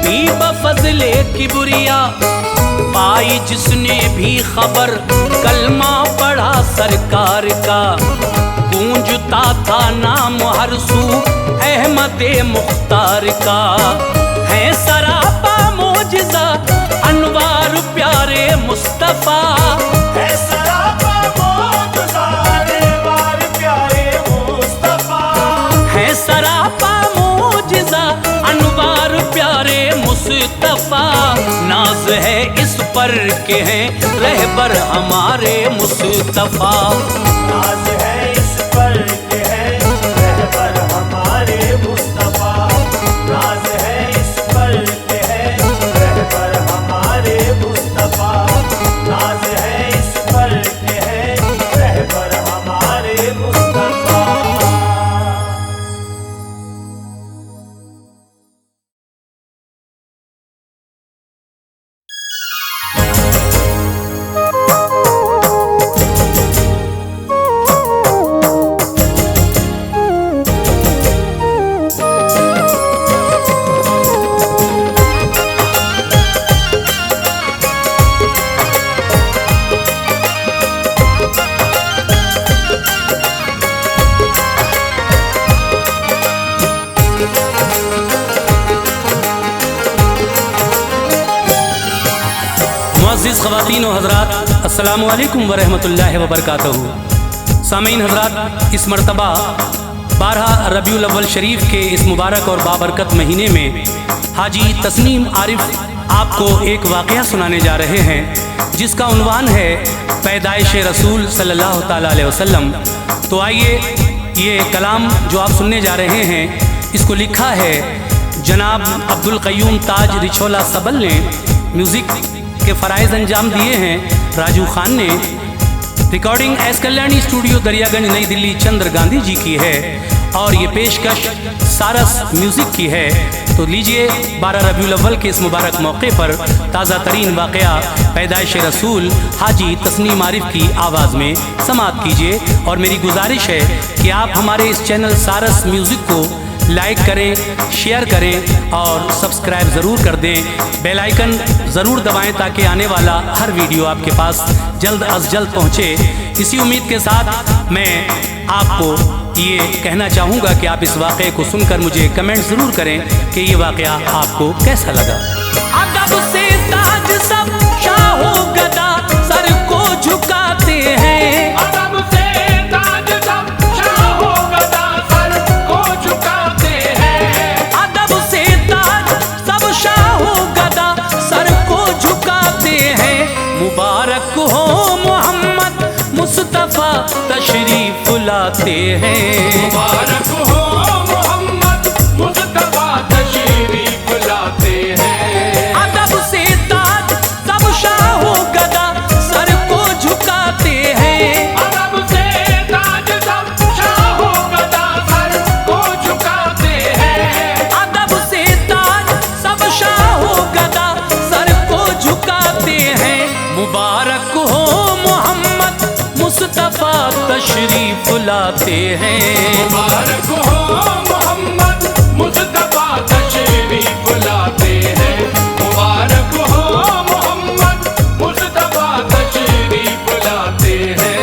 भी बफजले किबरिया। पाई जिसने भी खबर कलमा पढ़ा सरकार का, गूंजता था नाम हर सू अहमद मुख्तार का। है सरापा मोजिज़ा अनवार प्यारे मुस्तफा, है सरापा मोजिज़ा अनवार प्यारे मुस्तफा, है सरापा मोजिज़ा अनवार प्यारे मुस्तफा। नाज है इस पर के हैं रहबर हमारे मुस्तफा, नाज है इस पर के हैं रहबर हमारे मुस्तफा, नाज है इस पर के हैं रहबर हमारे मुस्तफा, नाज है इस पर के हैं रहबर हमारे मुस्तफा। मुअज़्ज़िज़ ख़वातीन व हज़रात, अस्सलामु अलैकुम व रहमतुल्लाहि व बरकातहू। सामीन हज़रात, इस मरतबा 12 रबीउल अव्वल शरीफ के इस मुबारक और बाबरकत महीने में हाजी तस्नीम आरिफ आपको एक वाक़या सुनाने जा रहे हैं, जिसका उन्वान है पैदाइश रसूल सल्लल्लाहु ताला अलैहि वसल्लम। तो आइए ये कलाम जो आप सुनने जा रहे हैं, इसको लिखा है जनाब अब्दुल क़य्यूम ताज रिछोला सबल ने, म्यूज़िक के फ़राइज़ अंजाम दिए हैं राजू खान ने। Recording S Kalyani studio Daryaganj नई दिल्ली चंद्र गांधी जी की है और ये पेशकश सारस म्यूज़िक की है। तो लीजिए 12 रबीउल अव्वल के इस मुबारक मौके पर ताज़ा तरीन वाक़या पैदाइश रसूल हाजी तस्नीम आरिफ की आवाज़ में समाअत कीजिए। और मेरी गुजारिश है कि आप हमारे इस चैनल सारस म्यूज़िक को लाइक करें, शेयर करें और सब्सक्राइब ज़रूर कर दें। बेल आइकन ज़रूर दबाएं ताकि आने वाला हर वीडियो आपके पास जल्द अज जल्द पहुँचे। इसी उम्मीद के साथ मैं आपको ये कहना चाहूँगा कि आप इस वाक़े को सुनकर मुझे कमेंट ज़रूर करें कि ये वाक़या आपको कैसा लगा। अदब से ताज सब शाहो गदा सर को झुकाते हैं, अदब से ताज सब शाहो गदा सर को झुकाते हैं। अदब से ताज सब शाहो गदा सर को झुकाते हैं। मुबारक हो मोहम्मद मुस्तफ़ा तशरीफ लाते हैं। मुबारक हो मोहम्मद मुस्तफा तशरीफ लाते हैं। अदब से ताज सब शाहो गदा सर को झुकाते हैं। अदब से ताज सब शाहो गदा सर को झुकाते हैं। अदब से ताज सब शाहो गदा सर को झुकाते हैं। मुबारक हो मोहम्मद मुस्तफ़ा तशरीफ लाते हैं। मुबारक हो मोहम्मद मुस्तफा तशरीफ लाते हैं। मुबारक हो मोहम्मद मुस्तफा तशरीफ लाते हैं।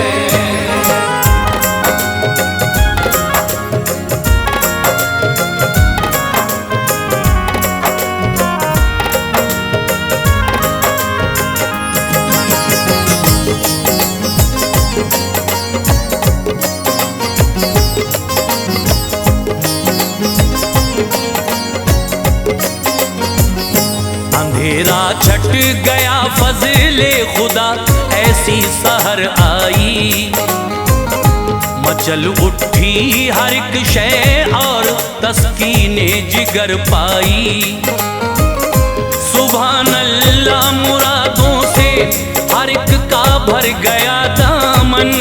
अंधेरा छट गया फजले खुदा ऐसी सहर आई। मचल उठी हर एक शय और तस्कीने जिगर पाई। सुभान अल्लाह मुरादों से हर एक का भर गया दामन।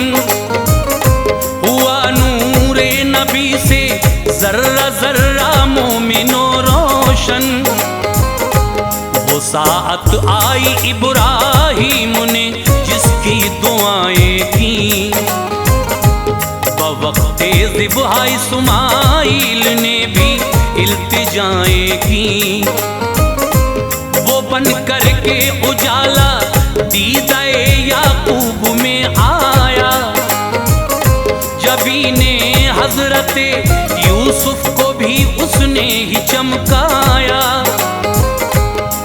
हुआ नूरे नबी से जर्रा जर्रा मोमिनो रोशन। वो साअत आई इब्राहीम ने जिसकी दुआएं की। बवक्ते ज़िब्हा इस्माइल ने भी इल्तिजाएं की। वो बन कर के उजाला दीदाए याकूब में आया। जबी ने हजरते यूसुफ को भी उसने ही चमकाया।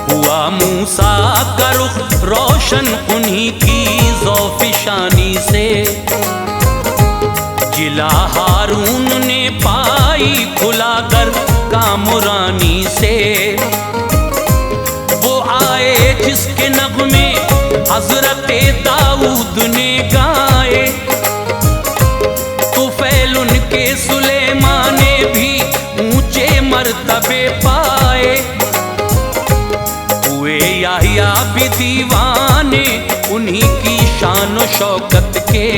हुआ मूसा का रुख रोशन उन्हीं की ज़ौफ़िशानी से। जिला हारून ने पाई खुला कर कामुरानी से। वो आए जिसके नग़्मे हज़रते दाऊद ने गाए। तुफ़ैल उनके सुलेमान ने भी ऊंचे मर्तबे पाए। हुए याहिया भी दीवाने उन्हीं की शान व शौकत के।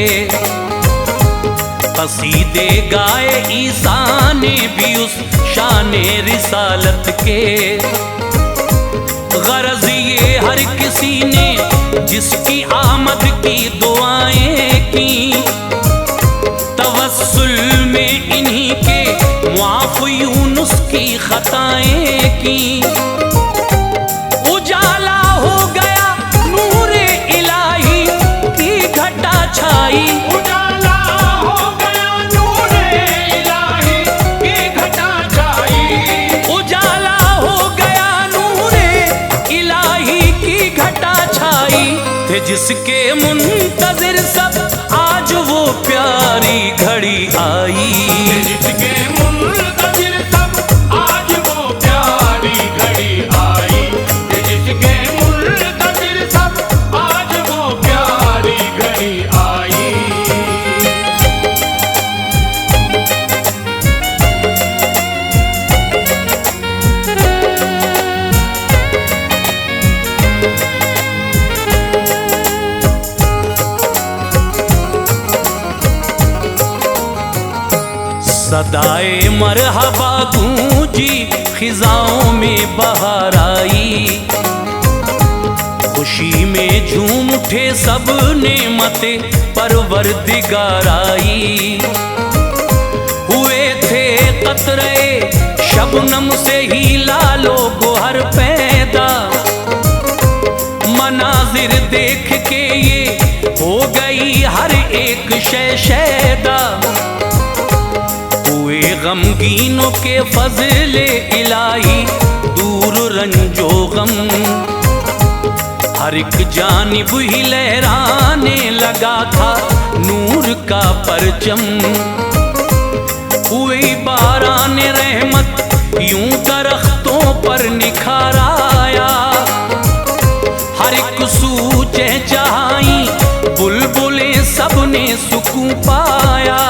कसीदे गाए ईसा ने भी उस शान रिसालत के। गरज ये हर किसी ने जिसकी आमद की दुआएं की। तवस्सुल में इन्हीं के मुआफ़ यूनुस की खताएं की। उजाला हो गया नूरे इलाही की घटा छाई। उजाला हो गया नूरे इलाही की घटा छाई। उजाला हो गया नूरे इलाही की घटा छाई। थे जिसके मुंतज़िर सब आज वो प्यारी घड़ी आई। जिसके मुंतज़िर सब आज वो प्यारी घड़ी सदाए मरहबा गूंजी खिजाओं में बहार आई, खुशी में झूम उठे सब नेमते परवरदिगार आई। हुए थे कतरे शबनम से ही लालो गोहर पैदा, मनाजिर देख के ये हो गई हर एक शय शैदा। हुए गमगीनों के फजले इलाही दूर रंजो गम, हर एक जानिब ही लहराने लगा था नूर का परचम। हुई बारान रहमत यूं दरख्तों पर निखार आया, हर एक सू चहचहाई बुलबुलें सबने सुकून पाया।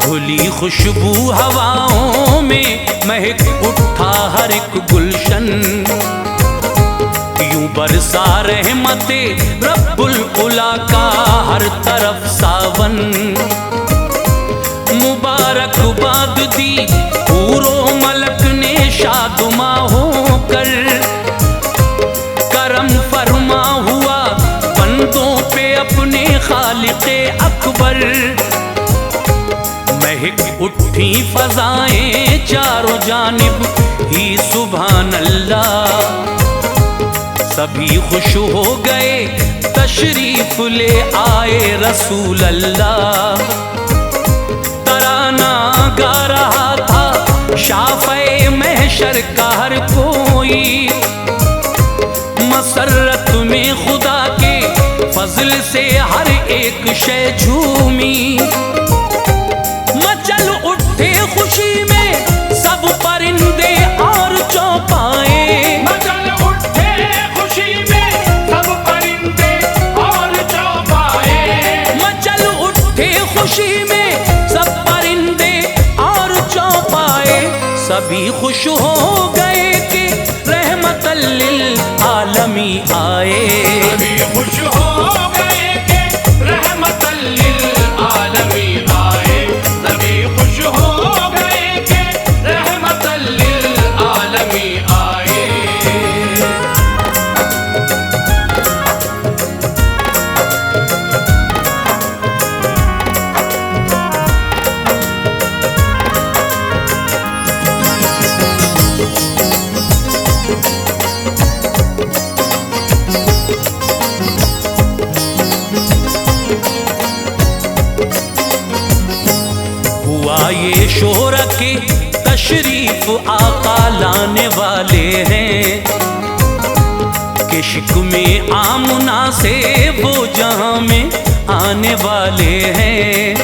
धुली खुशबू हवाओं में महक उठा हर एक गुलशन, यूं बरसा रहमते रब्बुल उला का हर तरफ सावन। मुबारकबाद दी पूरो मलक ने शादुमा होकर, करम फरमा हुआ बंदों पे अपने खालिक़े अकबर। महक उठी फजाएं चारों जानिब ही सुभान अल्लाह, सभी खुश हो गए तशरीफ ले आए रसूल अल्लाह। तराना गा रहा था शाफ़े महशर का हर कोई, मसरत में खुदा के फजल से हर एक शय झूमी। मचल उठे खुशी में सब परिंदे और चौपाए, मचल उठे खुशी में सब परिंदे और चौपाए। मचल उठे खुशी में सब परिंदे और चौपाए। सभी खुश हो गए कि रहमतल लिल आलमी आए, सभी खुश हो गए कि रहमतल लिल आलमी आए। सभी खुश हो गए कि रहमतल लिल आलमी आए। हुआ ये शोर के तशरीफ आका लाने वाले हैं, कि शिक में आमना से वो जहां में आने वाले हैं।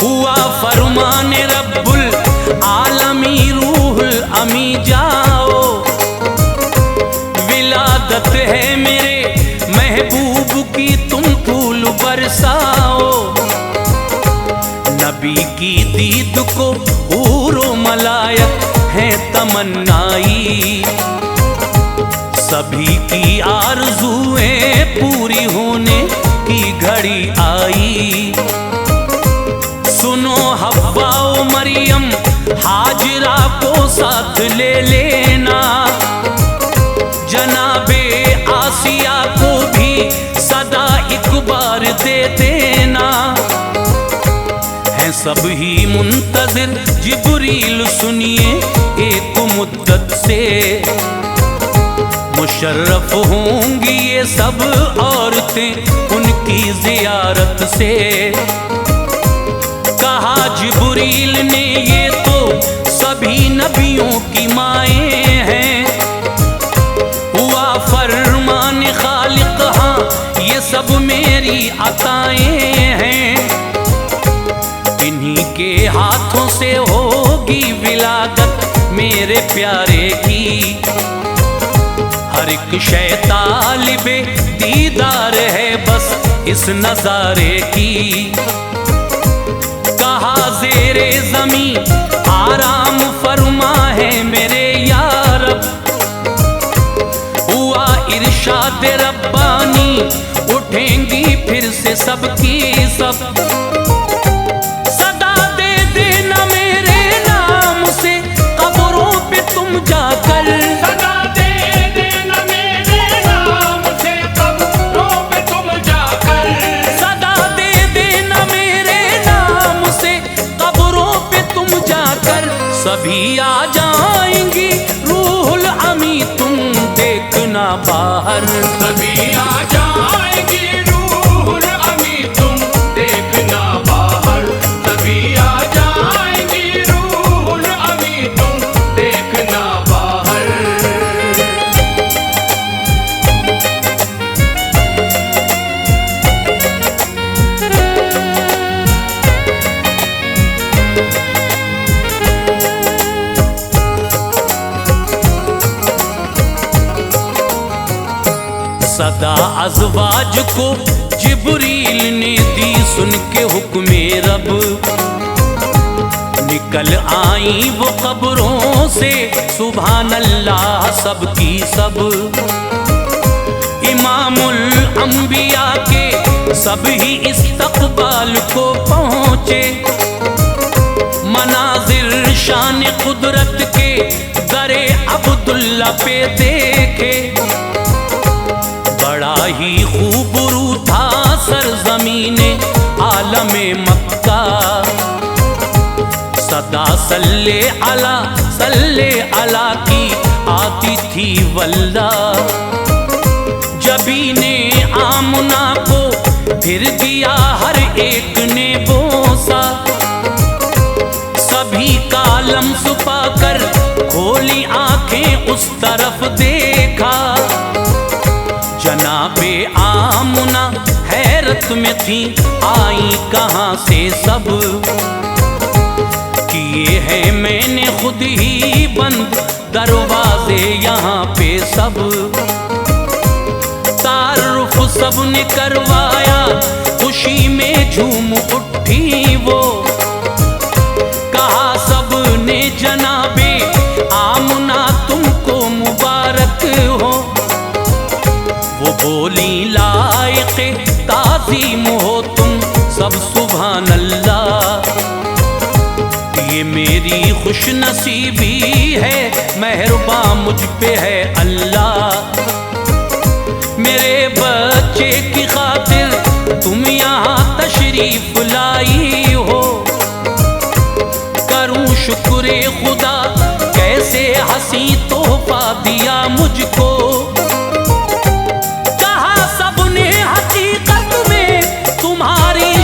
हुआ फरमाने रब्बुल आलमी रूहुल अमी जाओ, विलादत है मेरे महबूब की तुम फूल बरसाओ। नबी की दीद को हूरो मलायक है तमन्नाई, सभी की आरज़ुएं पूरी होने की घड़ी आई। सुनो हव्वा ओ मरियम हाजिरा को साथ ले लेना, जनाबे आसिया को भी सदा एक बार दे देना। हैं सब ही मुंतज़िर जिब्रील सुनिए एक मुद्दत से, मुशर्रफ होंगी ये सब औरतें उनकी ज़ियारत से। कहा जिब्रील ने ये तो सभी नबियों की माएँ हैं, हुआ फरमान खालिक हाँ ये सब मेरी अताएँ हैं। इन्हीं के हाथों से होगी विलादत मेरे प्यारे की, हर एक शय तालिबे दीदार है बस इस नजारे की। कहा ज़ेरे ज़मी आराम फरमा है मेरे यार, हुआ इरशाद रब्बानी उठेंगी फिर से सबकी सब। बाहर। सभी आ जाएंगी रूहुल अमी तुम देखना बाहर, सभी आ जाएंगी रूहुल अमी तुम देखना बाहर। सदा अज़वाज को जिब्रील ने दी सुन के हुक्मे रब, निकल आई वो कब्रों से सुभान अल्लाह सबकी सब। इमामुल अंबिया के सब ही इस्तक़बाल को पहुँचे, मनाज़िर शान कुदरत के दरे अब्दुल्ला पे देखे। बड़ा ही खूबरू था सरज़मीने आलमे मक्का, सदा सल्ले अला की आती थी वल्दा। जबी ने आमना को फिर दिया हर एक ने बोसा, सभी का लम्स पाकर खोली आंखें उस तरफ देखा। जनाबे आमुना हैरत में थी आई कहाँ से सब, किए हैं मैंने खुद ही बंद दरवाजे यहाँ पे सब। तारुफ सब ने करवाया खुशी में झूम उठी वो, कहा सब ने जनाबे आमुना तुमको मुबारक हो। वो बोली लायक़े ताज़ीम हो तुम सब सुभान अल्लाह, ये मेरी खुश नसीबी है मेहरबान मुझ पे है अल्लाह। मेरे बच्चे की खातिर तुम यहाँ तशरीफ लाई हो, करूँ शुक्र खुदा कैसे हंसी तोहफा दिया मुझको।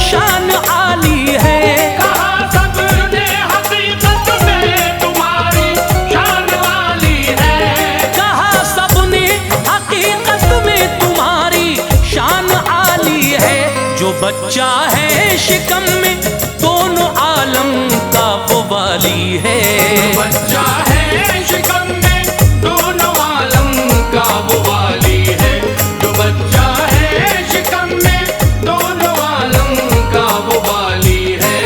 शान आली है, कहा सबने हकीकत में तुम्हारी शान आली है, कहा सबने हकीकत में तुम्हारी शान आली है। जो बच्चा है शिकम में दोनों आलम का वो वाली है, बच्चा है शिकम में दोनों आलम का वो वाली है। जो बच्चा है शिकम में दोनों आलम का वो वाली है।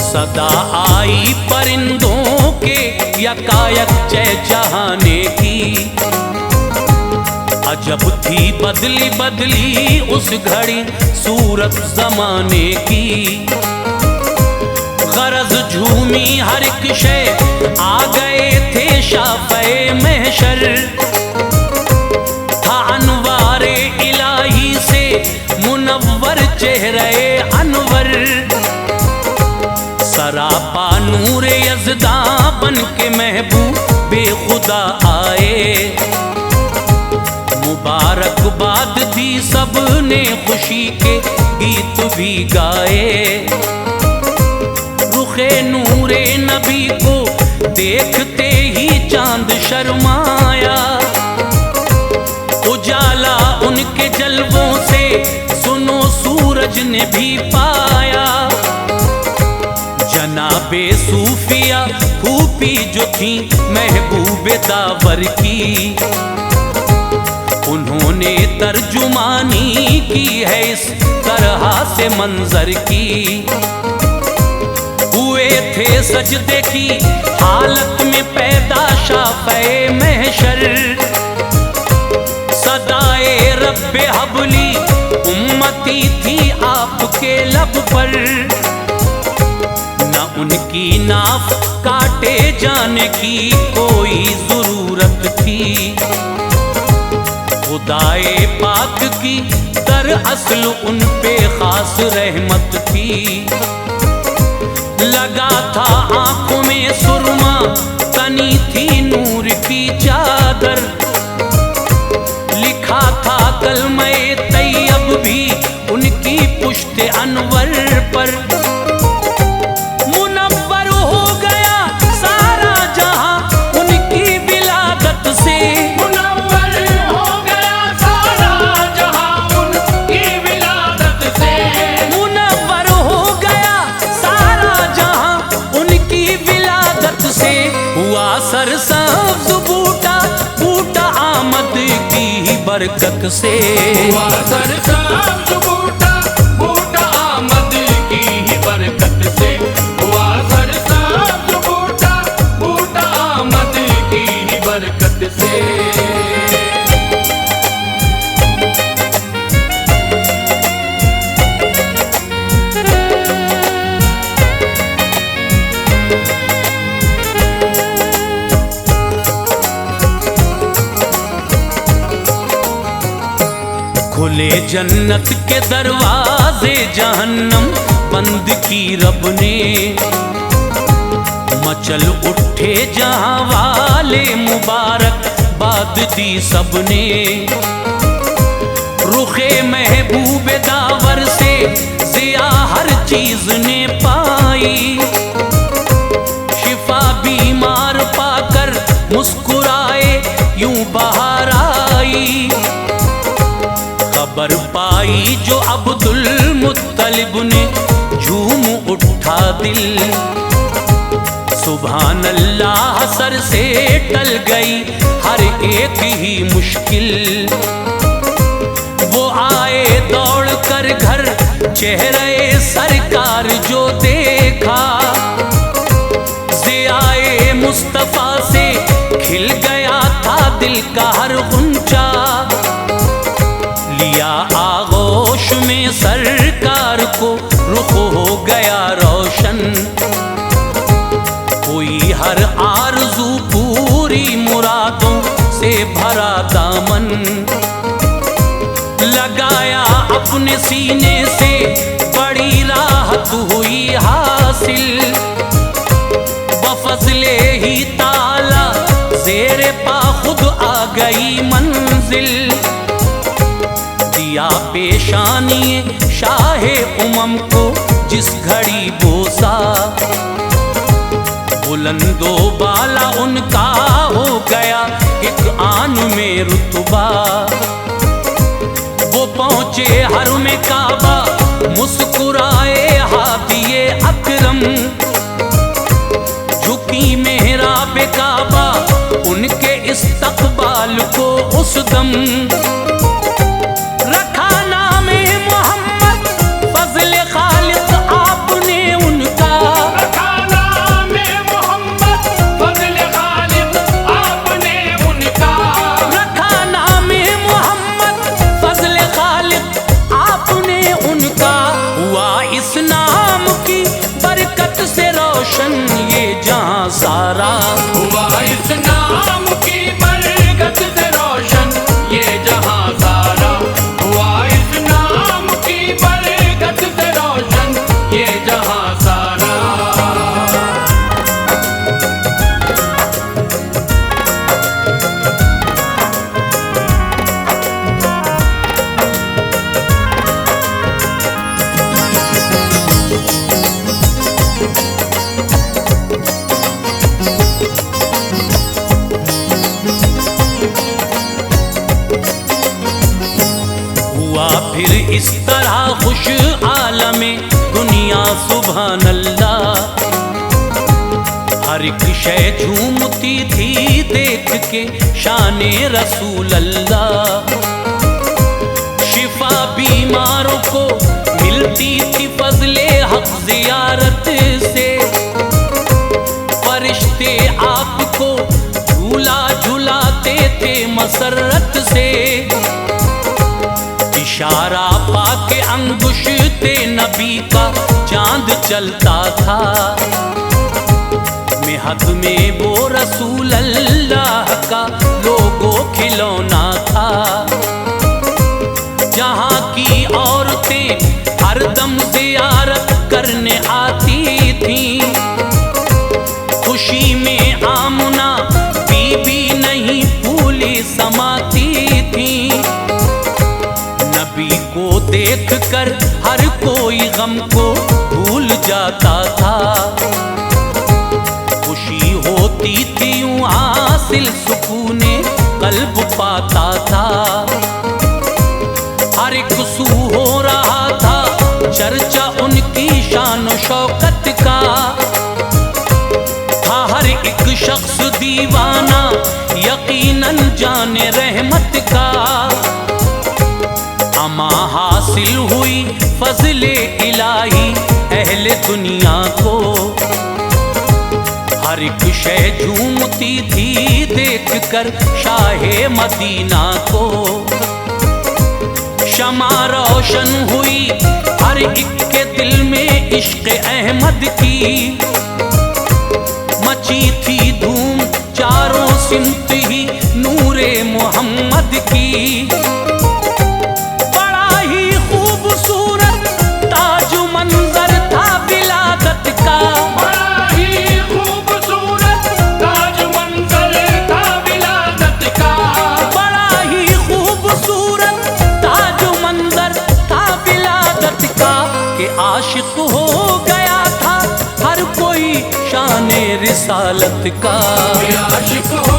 सदा आई परिंदों के यकायक चहचहाने की, अजब थी बदली बदली उस घड़ी सूरत जमाने की। गरज झूमी हर एक शय आ गए थे शाफ़े महशर, था अनवारे इलाही से मुनव्वर चेहरे अनवर। सरापा नूर यज़दा बन के महबूबे खुदा आए, मुबारकबाद दी सब ने खुशी के गीत भी गाए। रुखे नूरे नबी को देखते ही चांद शर्माया, उजाला उनके जलवों से सुनो सूरज ने भी पाया। जनाबे सूफिया फूफी जो थी महबूबे दावर की, उन्होंने तर्जुमानी की है इस तरह से मंजर की। हुए थे सजदे की हालत में पैदा शाफ़े महशर, सदाए रब्बे हबली उम्मती थी आपके लब पर। उनकी नाफ काटे जाने की कोई जरूरत थी। खुदाए पाक की दरअसल उन पे खास रहमत थी। लगा था आंखों में सुरमा, तनी थी नूर की चादर। लिखा था कलमे तैयब भी उनकी पुश्ते अनवर पर। मुनव्वर हो गया सारा जहां उनकी विलादत से। मुनव्वर हो गया सारा जहां उनकी विलादत से। मुनव्वर हो गया सारा जहां उनकी विलादत से। हुआ सरसब्ज बूटा बूटा आमद की बरकत से। हुआ सरसब्ज बूटा बूटा आमद की ही बरकत से। हुआ सरसब्ज बूटा बूटा आमद की ही बरकत से। खुले जन्नत के दरवाजे जहन्नम बंद की रब ने। मचल उठे जहां वाले मुबारक बाद दी सबने। रुखे महबूब दावर से जिया हर चीज ने पाई। शिफा बीमार पाकर मुस्कुराए यूं बाहर आई। खबर पाई जो अब्दुल मुत्तलिब ने झूम उठा दिल। सुभान अल्लाह सर से टल गई हर एक ही मुश्किल। वो आए दौड़ कर घर चेहरे सरकार जो देखा। ज़ियाए मुस्तफा से खिल गया था दिल का हर गुंचा। लिया आगोश में सरकार को रुख हो गया रोशन। कोई हर आरज़ू पूरी मुरादों से भरा दामन। लगाया अपने सीने से बड़ी राहत हुई हासिल। बफज़ले ही ताला ज़ेरे पा खुद आ गई मंजिल। दिया पेशानी शाहे उमम को जिस घड़ी बोसा। बुलंदो बाला उनका हो गया एक आन में रुतबा। वो पहुंचे हरम में काबा मुस्कुराए हादिए अकरम। झुकी मेहराब काबा उनके इस्तकबाल को उस दम। सारा हुआ इस नाम की बरकत से रोशन ये जहां सारा। हुआ इस नाम की बरकत से रोशन ये जहां सारा। फिर इस तरह खुश आलमे दुनिया सुभान अल्लाह। हर एक शय झूमती थी देख के शाने रसूल अल्लाह। शिफा बीमारों को मिलती थी फजले हक जियारत से। फरिश्ते आपको झूला झुलाते थे मसरत से। इशारा पाके अंगुश्ते नबी का चांद चांद चलता था, मेहद में वो रसूल अल्लाह का लोगो खिलौना था। जहाँ की औरतें हरदम ज़ियारत करने आती थीं, खुशी में आमना बीबी नहीं फूली समाती थी। नबी को देखकर हर कोई गम को भूल जाता था, खुशी होती थी यूं हासिल सुकूने कल्ब पाता था। हर एक सू हो रहा था चर्चा उनकी शान शौकत का, था हर एक शख्स दीवाना यकीनन जाने रहमत का। अमा हासिल हुई फजले इलाही अहले दुनिया को, हर एक शय झूमती थी देखकर शाहे मदीना को। शमा रोशन हुई हर एक के दिल में इश्क अहमद की, मची थी धूम चारों सिमत ही नूरे मोहम्मद की। बड़ा ही खूबसूरत ताज मंजर था विलादत का, बड़ा ही खूबसूरत ताज मंजर था विलादत का। बड़ा ही खूबसूरत ताज मंजर था विलादत का। कि आशिक हो गया था हर कोई शान रिसालत का। आशिक हो